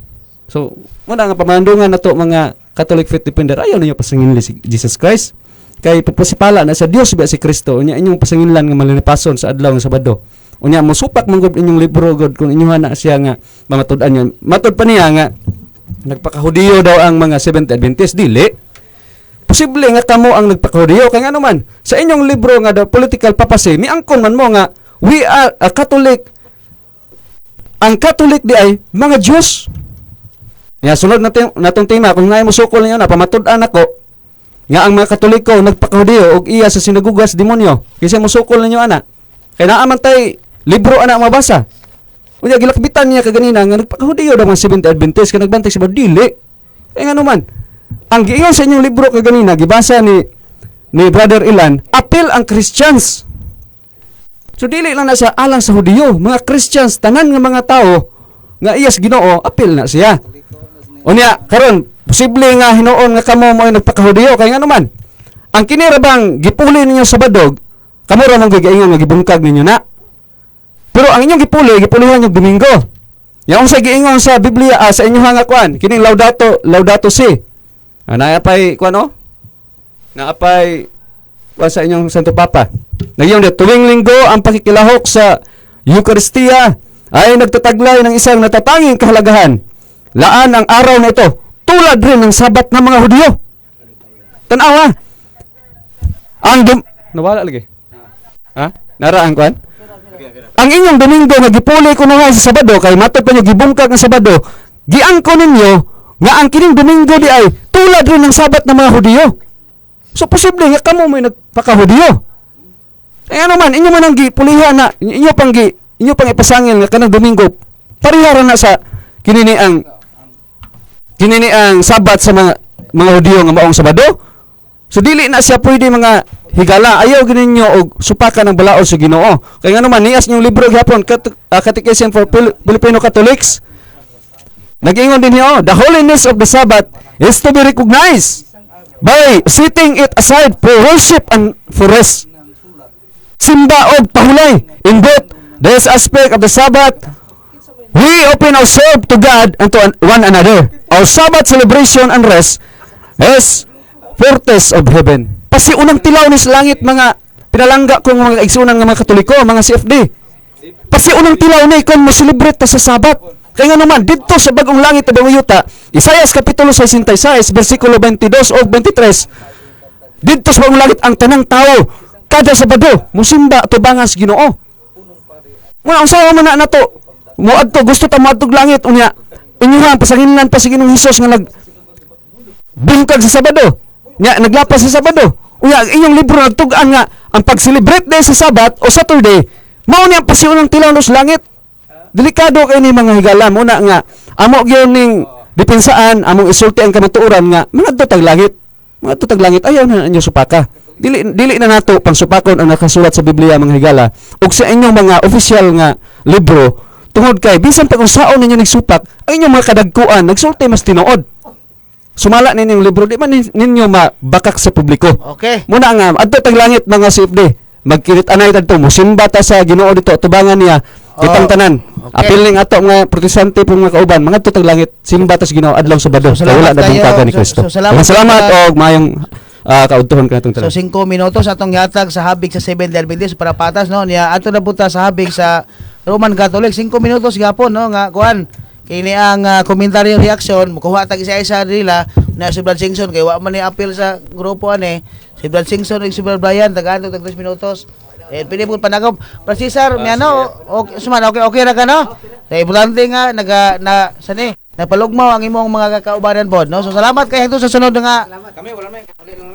So, muna nga pamandungan na to mga Catholic Faith Defender, ayaw ninyo pasangin si Jesus Christ. Kay pagpasipala na sa Dios ba si Kristo, unya inyong pasanginlan nga malinipason sa adlaw ng Sabado. Unya mo supak manggod inyong libro god kung inyo na siya nga mamatud-an niya. Matud pa niya nga nagpakahudiyo daw ang mga Seventh Adventist dili. Posible nga kamo ang nagpakahudiyo kay nga naman sa inyong libro nga the political papacy miangkon man mo nga we are a Catholic. Ang Catholic di ay mga Diyos. Ya sunod natong tema kung nga mo sukol niyo na pamatud-an ako nga ang mga Katoliko nagpakahudiyo og iya sa sinagugas demonyo. Kasi mo sukol ninyo ana. Kay naa man tay libro ana mabasa. Unya gilakbitan niya kaganina nga nagpakahudiyo daw mga Seventh Adventist ka nagbantay sa dili. Nga naman, ang giingon sa inyong libro kaganina gibasa ni Brother Ilan, apil ang Christians. So dili lang na sa alang sa Hudiyo, mga Christians tanan nga mga tao nga iyas Ginoo, apil na siya. Unya karon posible nga hinuon nga kamo mo nagpakahudiyo kay nga naman. Ang kinira bang gipuli ninyo sa badog, kamo ra man giingon nga gibungkag ninyo na. Pero ang inyong gipulihan yung Domingo. Yang sa giingon sa Biblia sa inyo nga kuan, kining Laudato Si. Naapay kuan no? Naapay kuan sa inyong Santo Papa. Nagyong tuwing Linggo ang pakikilahok sa Eucharistia ay nagtataglay ng isang natatanging kahalagahan. Laan ang araw na ito tulad rin ng Sabat ng mga Hudyo. Tanawa. Nawala lagi. Ha? Naraan kuan? Ang inyong Domingo nga gipuli ko na sa Sabado kay matod pa nyo gibungkag ng Sabado, giangko ninyo nga ang kining Domingo di ay tulad rin ng Sabat ng mga Hudyo. So posible nga kamo may nagpaka-Hudyo. Kaya naman inyo man ang gipulihan na inyo pang ipasangil nga kanang Domingo pariharan na sa kinini ang Sabat sa mga Hudyo nga maong Sabado. So dili na siya pwede mga higala, ayaw gininyo og supakan ng balaod sa Ginoo. Kaya nga naman niyas niyong libro gihapon Catechism for Filipino Catholics. Nag-ingon din niyo, the holiness of the Sabbath is to be recognized by setting it aside for worship and for rest. Simba og pahulay in both this aspect of the Sabbath. We open ourselves to God and to one another. Our Sabbath celebration and rest is fortress of heaven. Pasi unang tilaw ni sa langit mga pinalangga kong mga igsunan ng mga Katoliko, mga CFD. Pasi unang tilaw ni kung mo celebrate ta sa Sabat. Kaya nga naman dito sa bagong langit at bagong yuta, Isaias kapitulo 66 bersikulo 22 o 23. Dito sa bagong langit ang tanang tao kada Sabado musimba tubangan sa Ginoo. Muna ang sawa man na to. Muadto gusto ta moadtog langit unya. Inyuhan pasanginan pa sa Ginoong Hesus nga bungkag sa Sabado. Nya naglapas sa Sabado. Unya inyong libro nagtug-an nga ang pag-celebrate day sa Sabat o Saturday mao ni ang pasiunang tilaw sa langit. Delikado kay ni mga higala muna nga amo gyud ning dipensaan among isulti ang kamatuoran nga mga tutag langit. Mga tutag langit ayaw na inyo supaka. Dili na nato pang supakon ang nakasulat sa Biblia mga higala ug sa inyong mga official nga libro tungod kay bisan pa kung saon ninyo nagsupak ang inyong mga kadagkuan nagsulti mas tinuod. Sumala ninyong libro, di man ninyo mabakak sa publiko. Okay. Muna nga, adto tag langit mga CFD. Magkirit anay tadto, musimba ta sa Ginoo dito, tubangan niya, kitang tanan. Okay. Apil ning ato mga protestante pong mga kauban, mga tutag langit, simba ta sa Ginoo adlaw Sabado. So, Kaya wala na salamat bungkagan kayo. ni Kristo. So, salamat Salamat kayo. og mayong kautuhan ka itong So tanan. 5 minutos atong yatag sa habig sa 7 Adventist para patas no niya ato na buta sa habig sa Roman Catholic 5 minutos gapon no nga kuan kini ang komentaryo reaction mukuha tag isa-isa nila na si Brad Singson kay wa man ni appeal sa grupo ani si Brad Singson ug si Brad Brian tagaan tag 3 minutos pili po panagop Brad Cesar miano okay suman okay ra ka no kay importante nga na sani napalugmaw ang imong mga kakaubanan pod no so salamat kay hangtod sa sunod nga kami wala na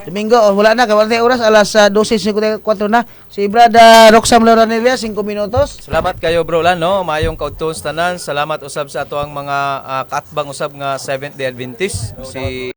Domingo wala na kay oras alas 12:54 na si Brad Roxam Loranelia 5 minutos. Salamat kayo bro lan no mayong kaudtons tanan salamat usab sa ato ang mga kaatbang usab nga Seventh Day Adventist si